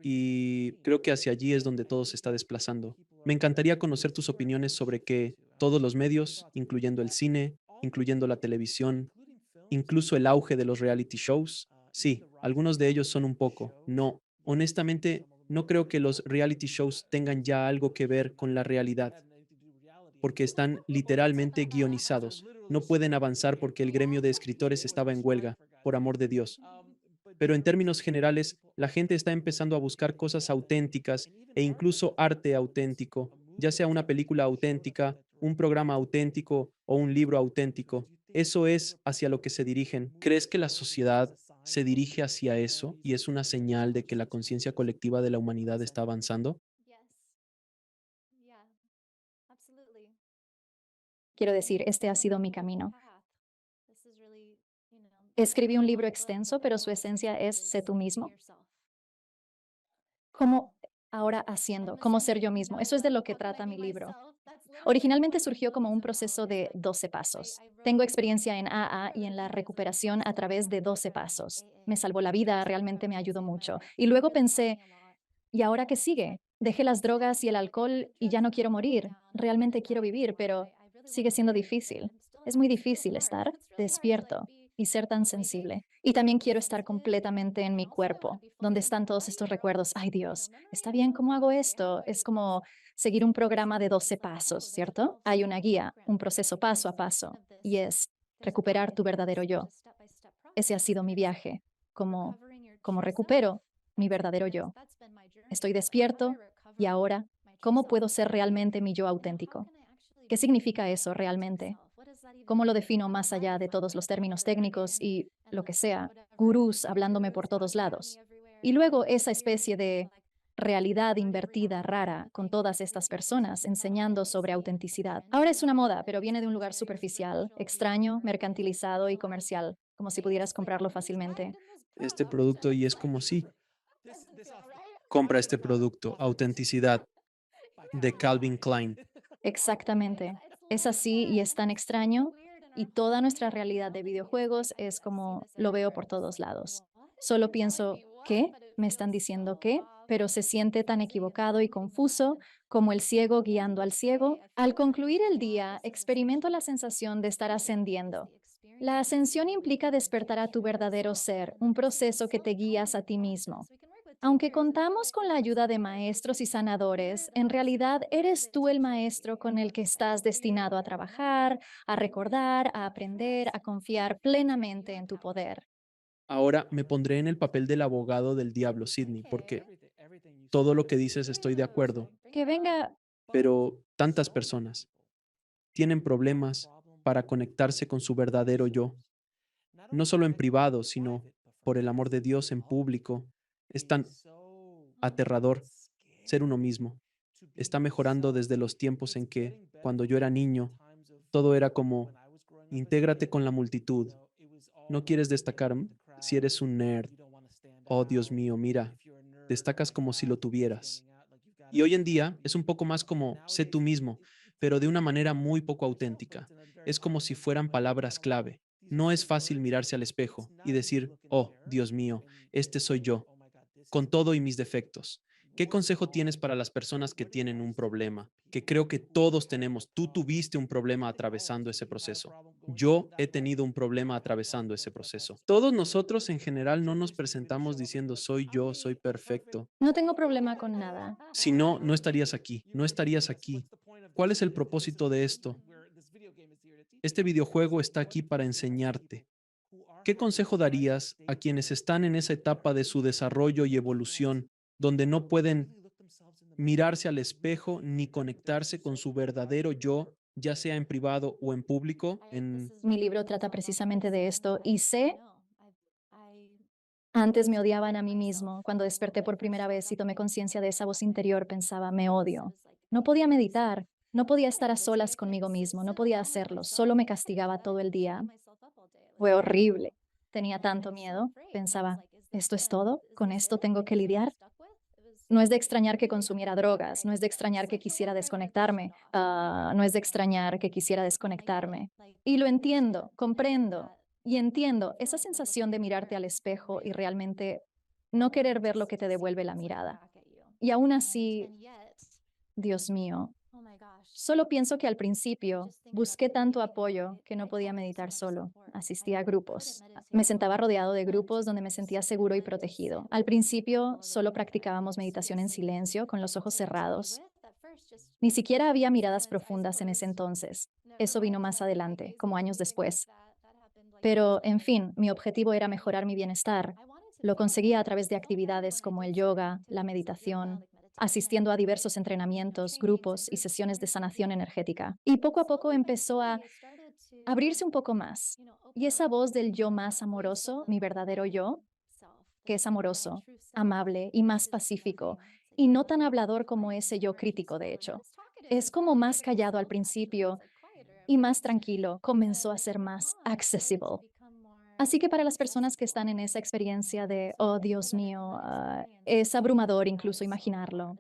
Y creo que hacia allí es donde todo se está desplazando. Me encantaría conocer tus opiniones sobre que todos los medios, incluyendo el cine, incluyendo la televisión, incluso el auge de los reality shows, sí, algunos de ellos son un poco, no, honestamente, no creo que los reality shows tengan ya algo que ver con la realidad, porque están literalmente guionizados. No pueden avanzar porque el gremio de escritores estaba en huelga, por amor de Dios. Pero en términos generales, la gente está empezando a buscar cosas auténticas e incluso arte auténtico, ya sea una película auténtica, un programa auténtico o un libro auténtico. Eso es hacia lo que se dirigen. ¿Crees que la sociedad se dirige hacia eso y es una señal de que la conciencia colectiva de la humanidad está avanzando? Quiero decir, este ha sido mi camino. Escribí un libro extenso, pero su esencia es sé tú mismo. ¿Cómo ahora haciendo? ¿Cómo ser yo mismo? Eso es de lo que trata mi libro. Originalmente surgió como un proceso de 12 pasos. Tengo experiencia en AA y en la recuperación a través de 12 pasos. Me salvó la vida, realmente me ayudó mucho. Y luego pensé, ¿y ahora qué sigue? Dejé las drogas y el alcohol y ya no quiero morir. Realmente quiero vivir, pero sigue siendo difícil. Es muy difícil estar despierto y ser tan sensible. Y también quiero estar completamente en mi cuerpo, donde están todos estos recuerdos. Ay Dios, ¿está bien cómo hago esto? Es como seguir un programa de 12 pasos, ¿cierto? Hay una guía, un proceso paso a paso, y es recuperar tu verdadero yo. Ese ha sido mi viaje, como, como recupero mi verdadero yo. Estoy despierto y ahora, ¿cómo puedo ser realmente mi yo auténtico? ¿Qué significa eso realmente? ¿Cómo lo defino más allá de todos los términos técnicos y lo que sea, gurús hablándome por todos lados? Y luego esa especie de realidad invertida rara con todas estas personas enseñando sobre autenticidad. Ahora es una moda, pero viene de un lugar superficial, extraño, mercantilizado y comercial, como si pudieras comprarlo fácilmente. Este producto y es como si compra este producto, autenticidad de Calvin Klein. Exactamente. Es así y es tan extraño y toda nuestra realidad de videojuegos es como lo veo por todos lados. Solo pienso, ¿qué? ¿Me están diciendo qué? Pero se siente tan equivocado y confuso como el ciego guiando al ciego. Al concluir el día, experimento la sensación de estar ascendiendo. La ascensión implica despertar a tu verdadero ser, un proceso que te guías a ti mismo. Aunque contamos con la ayuda de maestros y sanadores, en realidad eres tú el maestro con el que estás destinado a trabajar, a recordar, a aprender, a confiar plenamente en tu poder. Ahora me pondré en el papel del abogado del diablo, Sidney, porque todo lo que dices estoy de acuerdo, Que venga, pero tantas personas tienen problemas para conectarse con su verdadero yo, no solo en privado, sino por el amor de Dios en público. Es tan aterrador ser uno mismo. Está mejorando desde los tiempos en que, cuando yo era niño, todo era como, intégrate con la multitud. ¿No quieres destacar si eres un nerd? Oh, Dios mío, mira, destacas como si lo tuvieras. Y hoy en día es un poco más como sé tú mismo, pero de una manera muy poco auténtica. Es como si fueran palabras clave. No es fácil mirarse al espejo y decir, oh, Dios mío, este soy yo, con todo y mis defectos. ¿Qué consejo tienes para las personas que tienen un problema? Que creo que todos tenemos. Tú tuviste un problema atravesando ese proceso. Yo he tenido un problema atravesando ese proceso. Todos nosotros en general no nos presentamos diciendo soy yo, soy perfecto. no tengo problema con nada. Si no, no estarías aquí, no estarías aquí. ¿Cuál es el propósito de esto? Este videojuego está aquí para enseñarte. ¿Qué consejo darías a quienes están en esa etapa de su desarrollo y evolución donde no pueden mirarse al espejo ni conectarse con su verdadero yo, ya sea en privado o en público? Mi libro trata precisamente de esto y sé, antes me odiaban a mí mismo. Cuando desperté por primera vez y tomé conciencia de esa voz interior, pensaba, me odio. No podía meditar, no podía estar a solas conmigo mismo, no podía hacerlo, solo me castigaba todo el día. Fue horrible. Tenía tanto miedo. Pensaba, ¿esto es todo? ¿Con esto tengo que lidiar? No es de extrañar que consumiera drogas, no es de extrañar que quisiera desconectarme, no es de extrañar que quisiera desconectarme. Y lo entiendo, comprendo y entiendo esa sensación de mirarte al espejo y realmente no querer ver lo que te devuelve la mirada. Y aún así, Dios mío, solo pienso que al principio busqué tanto apoyo que no podía meditar solo. Asistía a grupos. Me sentaba rodeado de grupos donde me sentía seguro y protegido. Al principio solo practicábamos meditación en silencio, con los ojos cerrados. Ni siquiera había miradas profundas en ese entonces. Eso vino más adelante, como años después. Pero, en fin, mi objetivo era mejorar mi bienestar. Lo conseguía a través de actividades como el yoga, la meditación, asistiendo a diversos entrenamientos, grupos y sesiones de sanación energética. Y poco a poco empezó a abrirse un poco más. Y esa voz del yo más amoroso, mi verdadero yo, que es amoroso, amable y más pacífico, y no tan hablador como ese yo crítico, de hecho. Es como más callado al principio y más tranquilo, comenzó a ser más accessible. Así que para las personas que están en esa experiencia de, oh Dios mío, es abrumador incluso imaginarlo.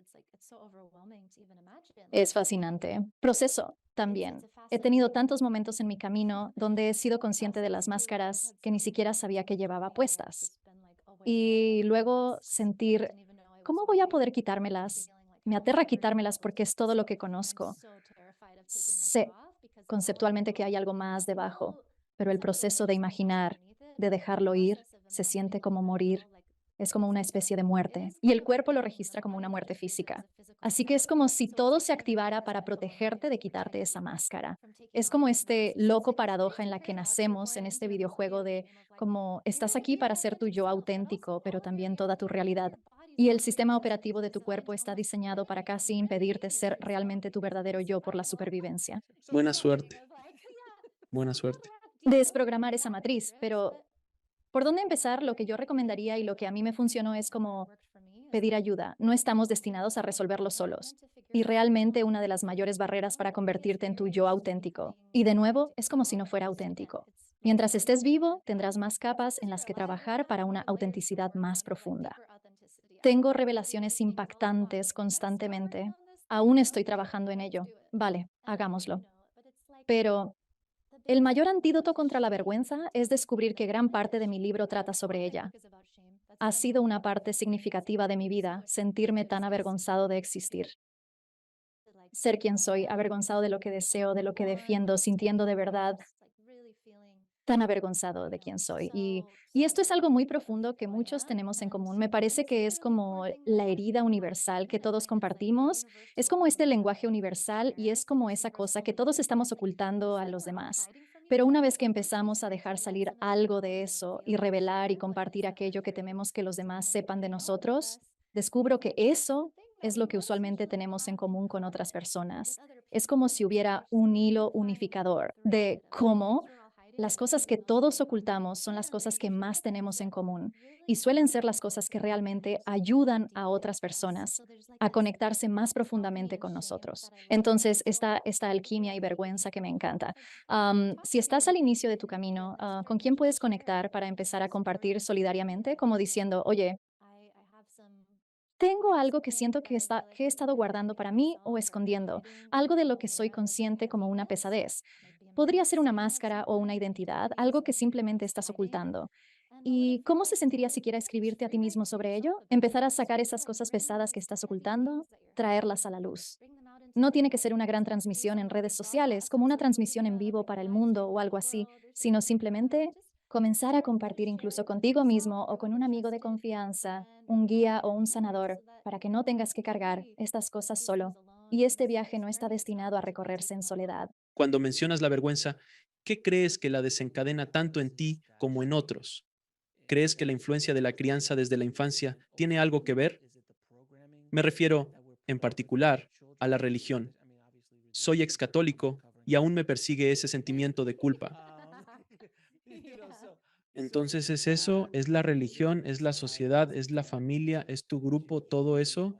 Es fascinante. Proceso también. He tenido tantos momentos en mi camino donde he sido consciente de las máscaras que ni siquiera sabía que llevaba puestas. Y luego sentir, ¿cómo voy a poder quitármelas? Me aterra quitármelas porque es todo lo que conozco. Sé conceptualmente que hay algo más debajo, pero el proceso de imaginar, de dejarlo ir, se siente como morir. Es como una especie de muerte y el cuerpo lo registra como una muerte física. Así que es como si todo se activara para protegerte de quitarte esa máscara. Es como este loco paradoja en la que nacemos en este videojuego de como estás aquí para ser tu yo auténtico, pero también toda tu realidad. Y el sistema operativo de tu cuerpo está diseñado para casi impedirte ser realmente tu verdadero yo por la supervivencia. Buena suerte, buena suerte. Desprogramar esa matriz, pero ¿por dónde empezar? Lo que yo recomendaría y lo que a mí me funcionó es como pedir ayuda. No estamos destinados a resolverlo solos. Y realmente una de las mayores barreras para convertirte en tu yo auténtico. Y de nuevo, es como si no fuera auténtico. Mientras estés vivo, tendrás más capas en las que trabajar para una autenticidad más profunda. Tengo revelaciones impactantes constantemente. Aún estoy trabajando en ello. Vale, hagámoslo. Pero el mayor antídoto contra la vergüenza es descubrir que gran parte de mi libro trata sobre ella. Ha sido una parte significativa de mi vida sentirme tan avergonzado de existir. Ser quien soy, avergonzado de lo que deseo, de lo que defiendo, sintiendo de verdad tan avergonzado de quién soy. Y esto es algo muy profundo que muchos tenemos en común. Me parece que es como la herida universal que todos compartimos. Es como este lenguaje universal y es como esa cosa que todos estamos ocultando a los demás. Pero una vez que empezamos a dejar salir algo de eso y revelar y compartir aquello que tememos que los demás sepan de nosotros, descubro que eso es lo que usualmente tenemos en común con otras personas. Es como si hubiera un hilo unificador de cómo las cosas que todos ocultamos son las cosas que más tenemos en común y suelen ser las cosas que realmente ayudan a otras personas a conectarse más profundamente con nosotros. Entonces, esta alquimia y vergüenza que me encanta. Si estás al inicio de tu camino, ¿con quién puedes conectar para empezar a compartir solidariamente? Como diciendo, oye, tengo algo que siento que he estado guardando para mí o escondiendo, algo de lo que soy consciente como una pesadez. Podría ser una máscara o una identidad, algo que simplemente estás ocultando. ¿Y cómo se sentiría siquiera escribirte a ti mismo sobre ello? Empezar a sacar esas cosas pesadas que estás ocultando, traerlas a la luz. No tiene que ser una gran transmisión en redes sociales, como una transmisión en vivo para el mundo o algo así, sino simplemente comenzar a compartir incluso contigo mismo o con un amigo de confianza, un guía o un sanador, para que no tengas que cargar estas cosas solo. Y este viaje no está destinado a recorrerse en soledad. Cuando mencionas la vergüenza, ¿qué crees que la desencadena tanto en ti como en otros? ¿Crees que la influencia de la crianza desde la infancia tiene algo que ver? Me refiero, en particular, a la religión. Soy excatólico y aún me persigue ese sentimiento de culpa. Entonces, ¿es eso? ¿Es la religión? ¿Es la sociedad? ¿Es la familia? ¿Es tu grupo? ¿Todo eso?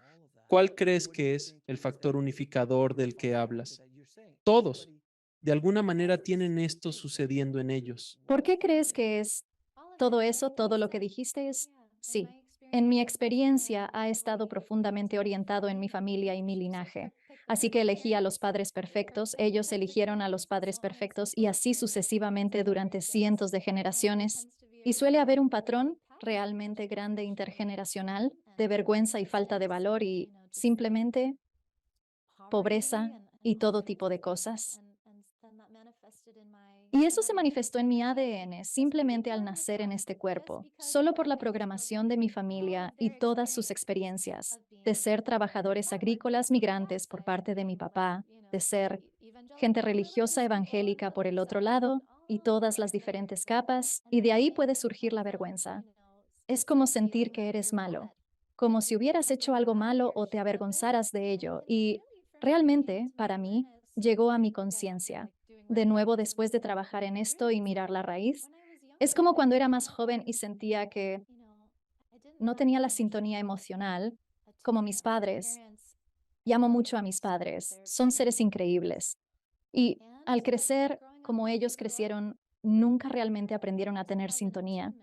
¿Cuál crees que es el factor unificador del que hablas? Todos, de alguna manera, tienen esto sucediendo en ellos. ¿Por qué crees que es todo eso, todo lo que dijiste es sí? En mi experiencia ha estado profundamente orientado en mi familia y mi linaje. Así que elegí a los padres perfectos, ellos eligieron a los padres perfectos y así sucesivamente durante cientos de generaciones. Y suele haber un patrón realmente grande intergeneracional de vergüenza y falta de valor y simplemente pobreza y todo tipo de cosas. Y eso se manifestó en mi ADN simplemente al nacer en este cuerpo, solo por la programación de mi familia y todas sus experiencias, de ser trabajadores agrícolas migrantes por parte de mi papá, de ser gente religiosa evangélica por el otro lado y todas las diferentes capas, y de ahí puede surgir la vergüenza. Es como sentir que eres malo, como si hubieras hecho algo malo o te avergonzaras de ello, y realmente, para mí, llegó a mi conciencia de nuevo después de trabajar en esto y mirar la raíz. Es como cuando era más joven y sentía que no tenía la sintonía emocional como mis padres. Llamo mucho a mis padres, son seres increíbles. Y al crecer como ellos crecieron, nunca realmente aprendieron a tener sintonía.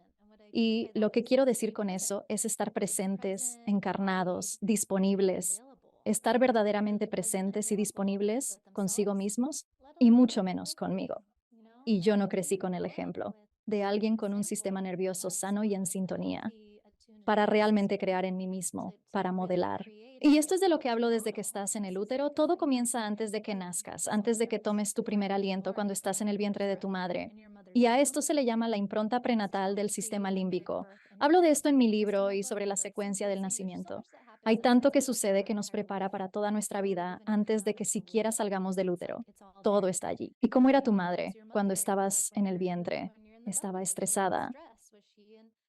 Y lo que quiero decir con eso es estar presentes, encarnados, disponibles, estar verdaderamente presentes y disponibles consigo mismos y mucho menos conmigo. Y yo no crecí con el ejemplo de alguien con un sistema nervioso sano y en sintonía. para realmente crear en mí mismo, para modelar. Y esto es de lo que hablo desde que estás en el útero. Todo comienza antes de que nazcas, antes de que tomes tu primer aliento cuando estás en el vientre de tu madre. Y a esto se le llama la impronta prenatal del sistema límbico. Hablo de esto en mi libro y sobre la secuencia del nacimiento. Hay tanto que sucede que nos prepara para toda nuestra vida antes de que siquiera salgamos del útero. Todo está allí. ¿Y cómo era tu madre cuando estabas en el vientre? Estaba estresada,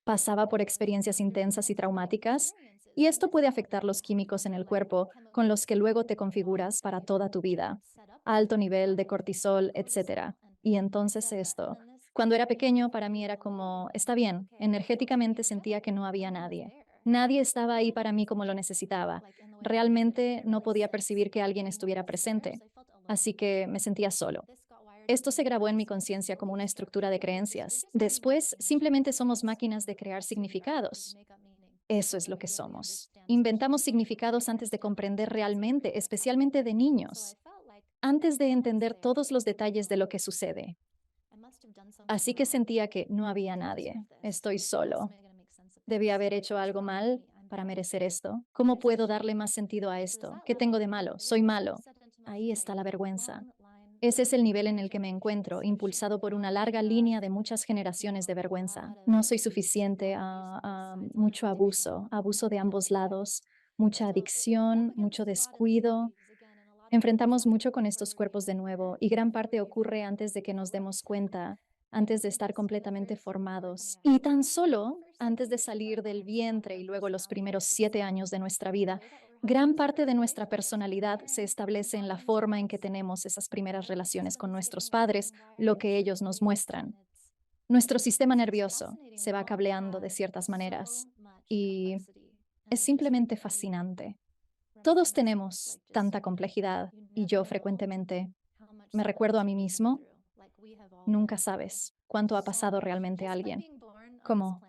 pasaba por experiencias intensas y traumáticas, y esto puede afectar los químicos en el cuerpo con los que luego te configuras para toda tu vida. Alto nivel de cortisol, etcétera. Y entonces esto, cuando era pequeño, para mí era como, está bien, energéticamente sentía que no había nadie. Nadie estaba ahí para mí como lo necesitaba. Realmente no podía percibir que alguien estuviera presente, así que me sentía solo. Esto se grabó en mi conciencia como una estructura de creencias. Después, simplemente somos máquinas de crear significados. Eso es lo que somos. Inventamos significados antes de comprender realmente, especialmente de niños, antes de entender todos los detalles de lo que sucede. Así que sentía que no había nadie. Estoy solo. Debí haber hecho algo mal para merecer esto. ¿Cómo puedo darle más sentido a esto? ¿Qué tengo de malo? Soy malo. Ahí está la vergüenza. Ese es el nivel en el que me encuentro, impulsado por una larga línea de muchas generaciones de vergüenza. No soy suficiente a mucho abuso, abuso de ambos lados, mucha adicción, mucho descuido. Enfrentamos mucho con estos cuerpos de nuevo y gran parte ocurre antes de que nos demos cuenta, antes de estar completamente formados y tan solo antes de salir del vientre y luego los primeros 7 años de nuestra vida. Gran parte de nuestra personalidad se establece en la forma en que tenemos esas primeras relaciones con nuestros padres, lo que ellos nos muestran. Nuestro sistema nervioso se va cableando de ciertas maneras y es simplemente fascinante. Todos tenemos tanta complejidad y yo frecuentemente me recuerdo a mí mismo, nunca sabes cuánto ha pasado realmente alguien. Como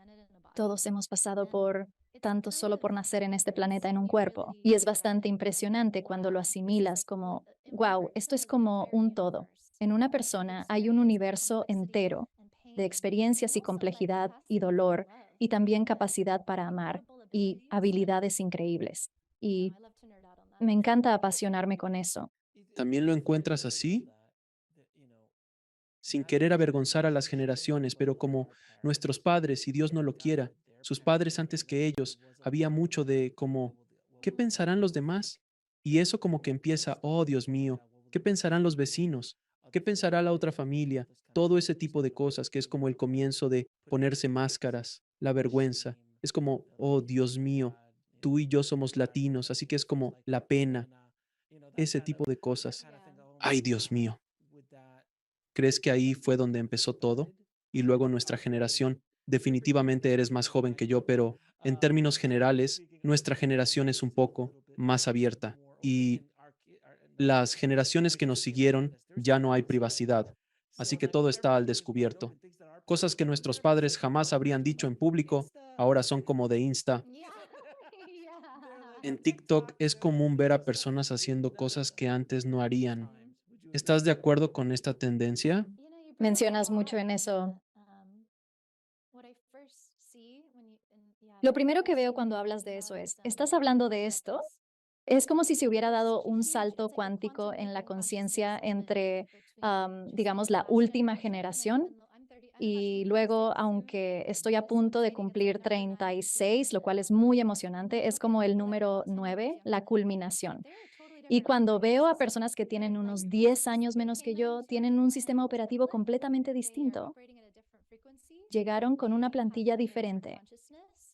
todos hemos pasado por tanto solo por nacer en este planeta en un cuerpo. Y es bastante impresionante cuando lo asimilas como, wow, esto es como un todo. En una persona hay un universo entero de experiencias y complejidad y dolor y también capacidad para amar y habilidades increíbles. Y me encanta apasionarme con eso. ¿También lo encuentras así? Sin querer avergonzar a las generaciones, pero como nuestros padres, y Dios no lo quiera, sus padres antes que ellos, había mucho de como, ¿qué pensarán los demás? Y eso como que empieza, oh Dios mío, ¿qué pensarán los vecinos? ¿Qué pensará la otra familia? Todo ese tipo de cosas que es como el comienzo de ponerse máscaras, la vergüenza. Es como, oh Dios mío, tú y yo somos latinos, así que es como la pena, ese tipo de cosas. Ay, Dios mío. ¿Crees que ahí fue donde empezó todo? Y luego nuestra generación, definitivamente eres más joven que yo, pero en términos generales, nuestra generación es un poco más abierta y las generaciones que nos siguieron ya no hay privacidad, así que todo está al descubierto. Cosas que nuestros padres jamás habrían dicho en público, ahora son como de Insta. En TikTok es común ver a personas haciendo cosas que antes no harían. ¿Estás de acuerdo con esta tendencia? Mencionas mucho en eso. Lo primero que veo cuando hablas de eso es, ¿estás hablando de esto? Es como si se hubiera dado un salto cuántico en la conciencia entre, digamos, la última generación y luego, aunque estoy a punto de cumplir 36, lo cual es muy emocionante, es como el número 9, la culminación. Y cuando veo a personas que tienen unos 10 años menos que yo, tienen un sistema operativo completamente distinto. Llegaron con una plantilla diferente,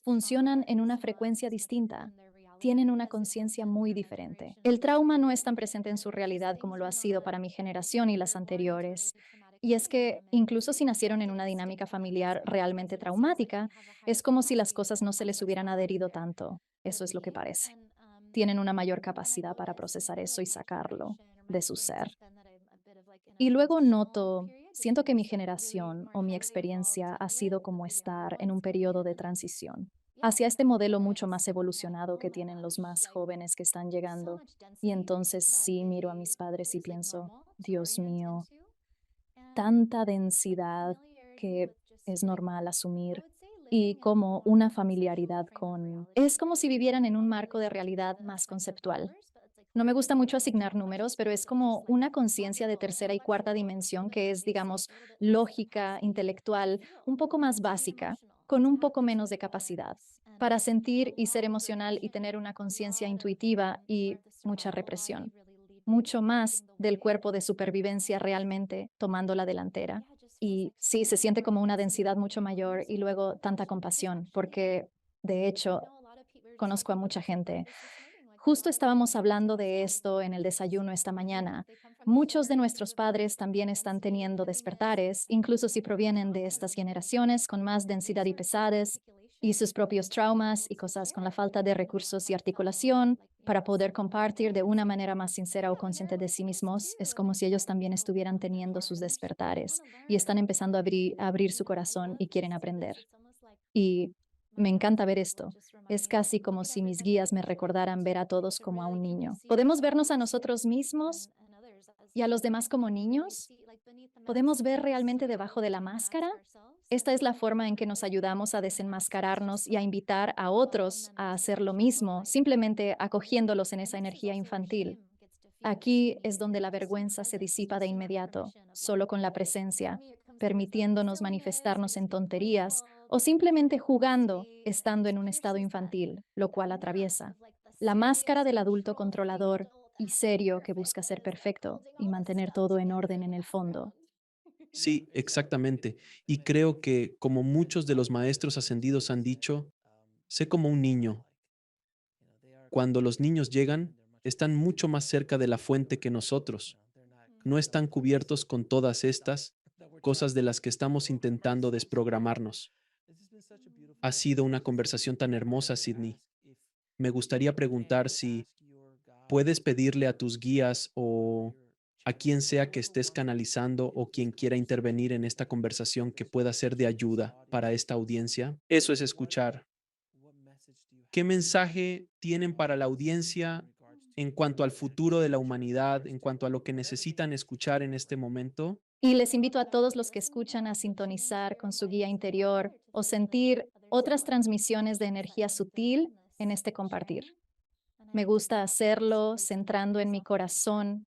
funcionan en una frecuencia distinta, tienen una conciencia muy diferente. El trauma no es tan presente en su realidad como lo ha sido para mi generación y las anteriores. Y es que incluso si nacieron en una dinámica familiar realmente traumática, es como si las cosas no se les hubieran adherido tanto. Eso es lo que parece. Tienen una mayor capacidad para procesar eso y sacarlo de su ser. Y luego noto, siento que mi generación o mi experiencia ha sido como estar en un periodo de transición hacia este modelo mucho más evolucionado que tienen los más jóvenes que están llegando. Y entonces sí miro a mis padres y pienso, Dios mío, tanta densidad que es normal asumir. y como una familiaridad con... Es como si vivieran en un marco de realidad más conceptual. No me gusta mucho asignar números, pero es como una conciencia de tercera y cuarta dimensión que es, digamos, lógica, intelectual, un poco más básica, con un poco menos de capacidad para sentir y ser emocional y tener una conciencia intuitiva y mucha represión. Mucho más del cuerpo de supervivencia realmente tomando la delantera. Y sí, se siente como una densidad mucho mayor y luego tanta compasión, porque de hecho conozco a mucha gente. Justo estábamos hablando de esto en el desayuno esta mañana. Muchos de nuestros padres también están teniendo despertares, incluso si provienen de estas generaciones con más densidad y pesades, y sus propios traumas y cosas con la falta de recursos y articulación para poder compartir de una manera más sincera o consciente de sí mismos. Es como si ellos también estuvieran teniendo sus despertares y están empezando a abrir su corazón y quieren aprender. Y me encanta ver esto. Es casi como si mis guías me recordaran ver a todos como a un niño. ¿Podemos vernos a nosotros mismos y a los demás como niños? ¿Podemos ver realmente debajo de la máscara? Esta es la forma en que nos ayudamos a desenmascararnos y a invitar a otros a hacer lo mismo, simplemente acogiéndolos en esa energía infantil. Aquí es donde la vergüenza se disipa de inmediato, solo con la presencia, permitiéndonos manifestarnos en tonterías o simplemente jugando, estando en un estado infantil, lo cual atraviesa la máscara del adulto controlador y serio que busca ser perfecto y mantener todo en orden en el fondo. Sí, exactamente. Y creo que, como muchos de los maestros ascendidos han dicho, sé como un niño. Cuando los niños llegan, están mucho más cerca de la fuente que nosotros. No están cubiertos con todas estas cosas de las que estamos intentando desprogramarnos. Ha sido una conversación tan hermosa, Sydney. Me gustaría preguntar si puedes pedirle a tus guías o a quien sea que estés canalizando o quien quiera intervenir en esta conversación que pueda ser de ayuda para esta audiencia. Eso es escuchar. ¿Qué mensaje tienen para la audiencia en cuanto al futuro de la humanidad, en cuanto a lo que necesitan escuchar en este momento? Y les invito a todos los que escuchan a sintonizar con su guía interior o sentir otras transmisiones de energía sutil en este compartir. Me gusta hacerlo centrando en mi corazón,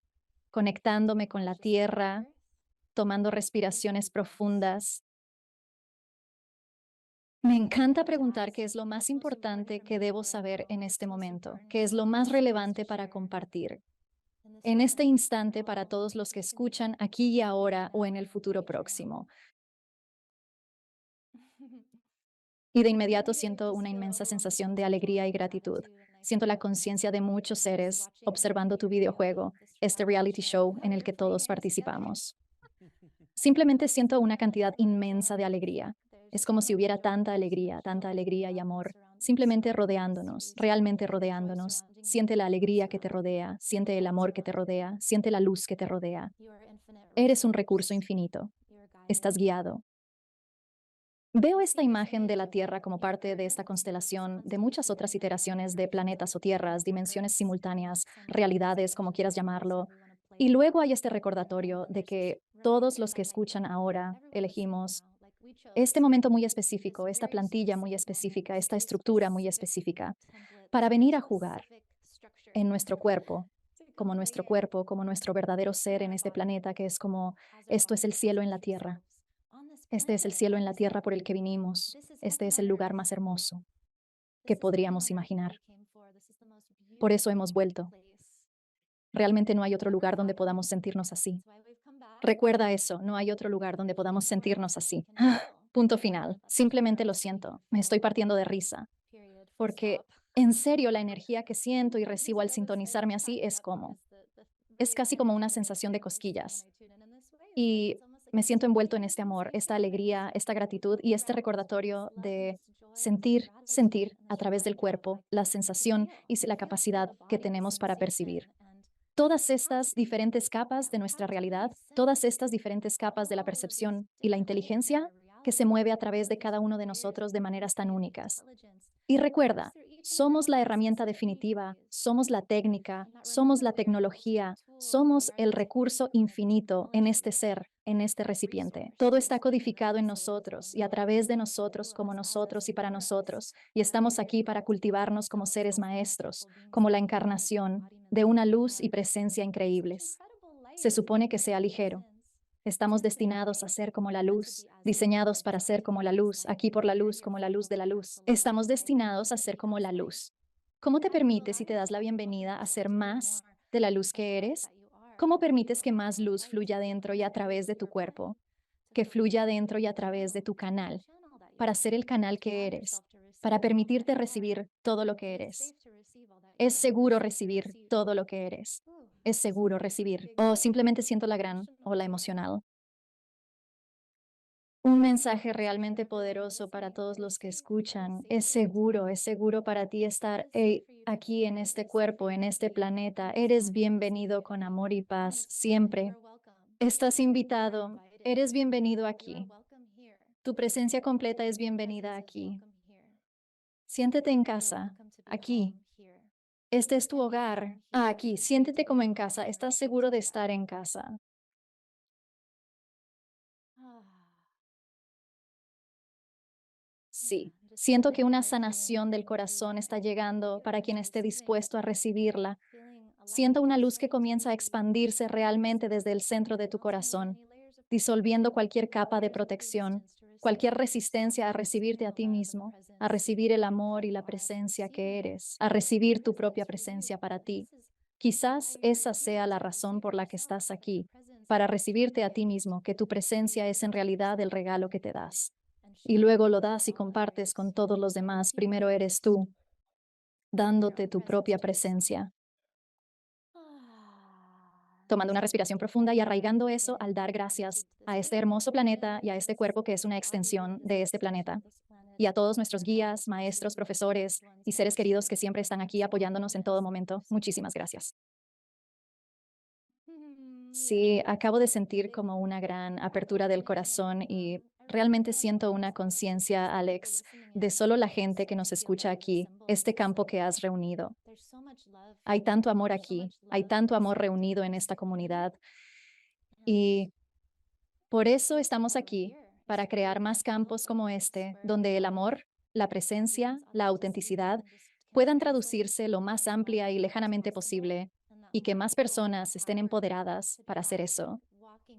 conectándome con la tierra, tomando respiraciones profundas. Me encanta preguntar qué es lo más importante que debo saber en este momento, qué es lo más relevante para compartir, en este instante para todos los que escuchan aquí y ahora o en el futuro próximo. Y de inmediato siento una inmensa sensación de alegría y gratitud. Siento la conciencia de muchos seres observando tu videojuego, este reality show en el que todos participamos. Simplemente siento una cantidad inmensa de alegría. Es como si hubiera tanta alegría y amor, simplemente rodeándonos, realmente rodeándonos. Siente la alegría que te rodea, siente el amor que te rodea, siente la luz que te rodea. Eres un recurso infinito. Estás guiado. Veo esta imagen de la Tierra como parte de esta constelación de muchas otras iteraciones de planetas o tierras, dimensiones simultáneas, realidades, como quieras llamarlo. Y luego hay este recordatorio de que todos los que escuchan ahora elegimos este momento muy específico, esta plantilla muy específica, esta estructura muy específica, para venir a jugar en nuestro cuerpo, como nuestro verdadero ser en este planeta, que es como esto es el cielo en la tierra. Este es el cielo en la tierra por el que vinimos. Este es el lugar más hermoso que podríamos imaginar. Por eso hemos vuelto. Realmente no hay otro lugar donde podamos sentirnos así. Recuerda eso, no hay otro lugar donde podamos sentirnos así. Punto final. Simplemente lo siento. Me estoy partiendo de risa. Porque en serio la energía que siento y recibo al sintonizarme así es casi como una sensación de cosquillas. Y me siento envuelto en este amor, esta alegría, esta gratitud y este recordatorio de sentir a través del cuerpo la sensación y la capacidad que tenemos para percibir. Todas estas diferentes capas de nuestra realidad, todas estas diferentes capas de la percepción y la inteligencia que se mueve a través de cada uno de nosotros de maneras tan únicas. Y recuerda, Somos la herramienta definitiva, somos la técnica, somos la tecnología, somos el recurso infinito en este ser, en este recipiente. Todo está codificado en nosotros y a través de nosotros, como nosotros y para nosotros. Y estamos aquí para cultivarnos como seres maestros, como la encarnación de una luz y presencia increíbles. Se supone que sea ligero. Estamos destinados a ser como la luz, diseñados para ser como la luz, aquí por la luz, como la luz de la luz. Estamos destinados a ser como la luz. ¿Cómo te permites y te das la bienvenida a ser más de la luz que eres? ¿Cómo permites que más luz fluya dentro y a través de tu cuerpo, que fluya dentro y a través de tu canal, para ser el canal que eres, para permitirte recibir todo lo que eres? Es seguro recibir todo lo que eres. Es seguro recibir. O simplemente siento la gran ola emocional. Un mensaje realmente poderoso para todos los que escuchan. Es seguro para ti estar aquí en este cuerpo, en este planeta. Eres bienvenido con amor y paz siempre. Estás invitado. Eres bienvenido aquí. Tu presencia completa es bienvenida aquí. Siéntete en casa, aquí. Este es tu hogar. Aquí, siéntete como en casa. Estás seguro de estar en casa. Sí, siento que una sanación del corazón está llegando para quien esté dispuesto a recibirla. Siento una luz que comienza a expandirse realmente desde el centro de tu corazón, disolviendo cualquier capa de protección, cualquier resistencia a recibirte a ti mismo, a recibir el amor y la presencia que eres, a recibir tu propia presencia para ti. Quizás esa sea la razón por la que estás aquí, para recibirte a ti mismo, que tu presencia es en realidad el regalo que te das. Y luego lo das y compartes con todos los demás. Primero eres tú, dándote tu propia presencia, tomando una respiración profunda y arraigando eso al dar gracias a este hermoso planeta y a este cuerpo que es una extensión de este planeta. Y a todos nuestros guías, maestros, profesores y seres queridos que siempre están aquí apoyándonos en todo momento. Muchísimas gracias. Sí, acabo de sentir como una gran apertura del corazón y realmente siento una conciencia, Alex, de solo la gente que nos escucha aquí, este campo que has reunido. Hay tanto amor aquí, hay tanto amor reunido en esta comunidad y por eso estamos aquí, para crear más campos como este, donde el amor, la presencia, la autenticidad puedan traducirse lo más amplia y lejanamente posible y que más personas estén empoderadas para hacer eso.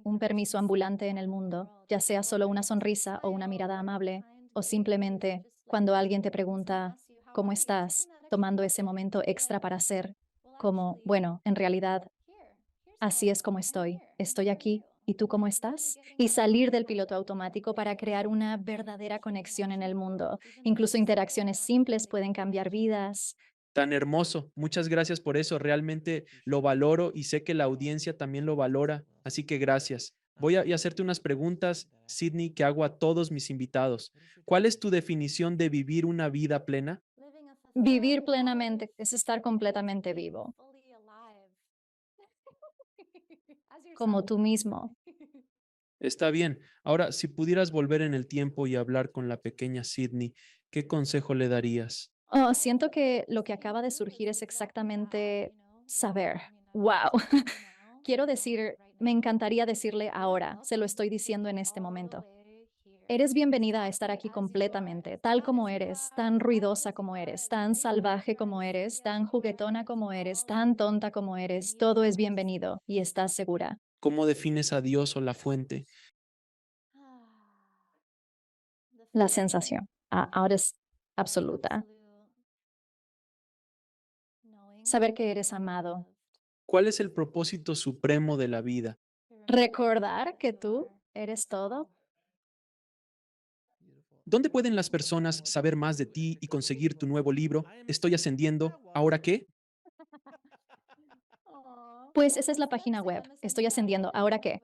Un permiso ambulante en el mundo, ya sea solo una sonrisa o una mirada amable, o simplemente cuando alguien te pregunta, ¿cómo estás? Tomando ese momento extra para ser como, bueno, en realidad, así es como estoy aquí. ¿Y tú cómo estás? Y salir del piloto automático para crear una verdadera conexión en el mundo. Incluso interacciones simples pueden cambiar vidas. Tan hermoso. Muchas gracias por eso. Realmente lo valoro y sé que la audiencia también lo valora. Así que gracias. Voy a hacerte unas preguntas, Sydney, que hago a todos mis invitados. ¿Cuál es tu definición de vivir una vida plena? Vivir plenamente es estar completamente vivo, como tú mismo. Está bien. Ahora, si pudieras volver en el tiempo y hablar con la pequeña Sydney, ¿qué consejo le darías? Oh, siento que lo que acaba de surgir es exactamente saber. Wow. Quiero decir, me encantaría decirle ahora, se lo estoy diciendo en este momento. Eres bienvenida a estar aquí completamente, tal como eres, tan ruidosa como eres, tan salvaje como eres, tan juguetona como eres, tan tonta como eres. Todo es bienvenido y estás segura. ¿Cómo defines a Dios o la fuente? La sensación ahora es absoluta. Saber que eres amado. ¿Cuál es el propósito supremo de la vida? Recordar que tú eres todo. ¿Dónde pueden las personas saber más de ti y conseguir tu nuevo libro? Estoy ascendiendo. ¿Ahora qué? Pues esa es la página web. Estoy ascendiendo. ¿Ahora qué?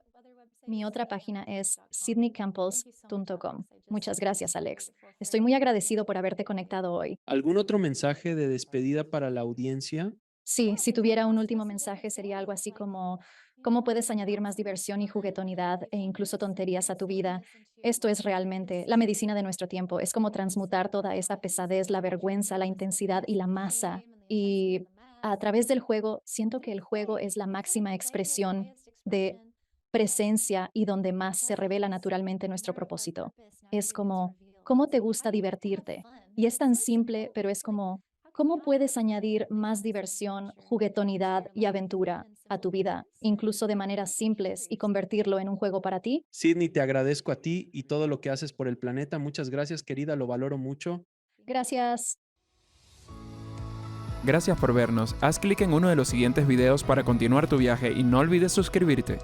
Mi otra página es sydneycampos.com. Muchas gracias, Alex. Estoy muy agradecido por haberte conectado hoy. ¿Algún otro mensaje de despedida para la audiencia? Sí, si tuviera un último mensaje sería algo así como, ¿Cómo puedes añadir más diversión y juguetonidad e incluso tonterías a tu vida? Esto es realmente la medicina de nuestro tiempo. Es como transmutar toda esa pesadez, la vergüenza, la intensidad y la masa. Y a través del juego, siento que el juego es la máxima expresión de presencia y donde más se revela naturalmente nuestro propósito. Es como, ¿cómo te gusta divertirte? Y es tan simple, pero es como, ¿cómo puedes añadir más diversión, juguetonidad y aventura a tu vida, incluso de maneras simples, y convertirlo en un juego para ti? Sydney, te agradezco a ti y todo lo que haces por el planeta. Muchas gracias, querida, lo valoro mucho. Gracias. Gracias por vernos. Haz clic en uno de los siguientes videos para continuar tu viaje y no olvides suscribirte.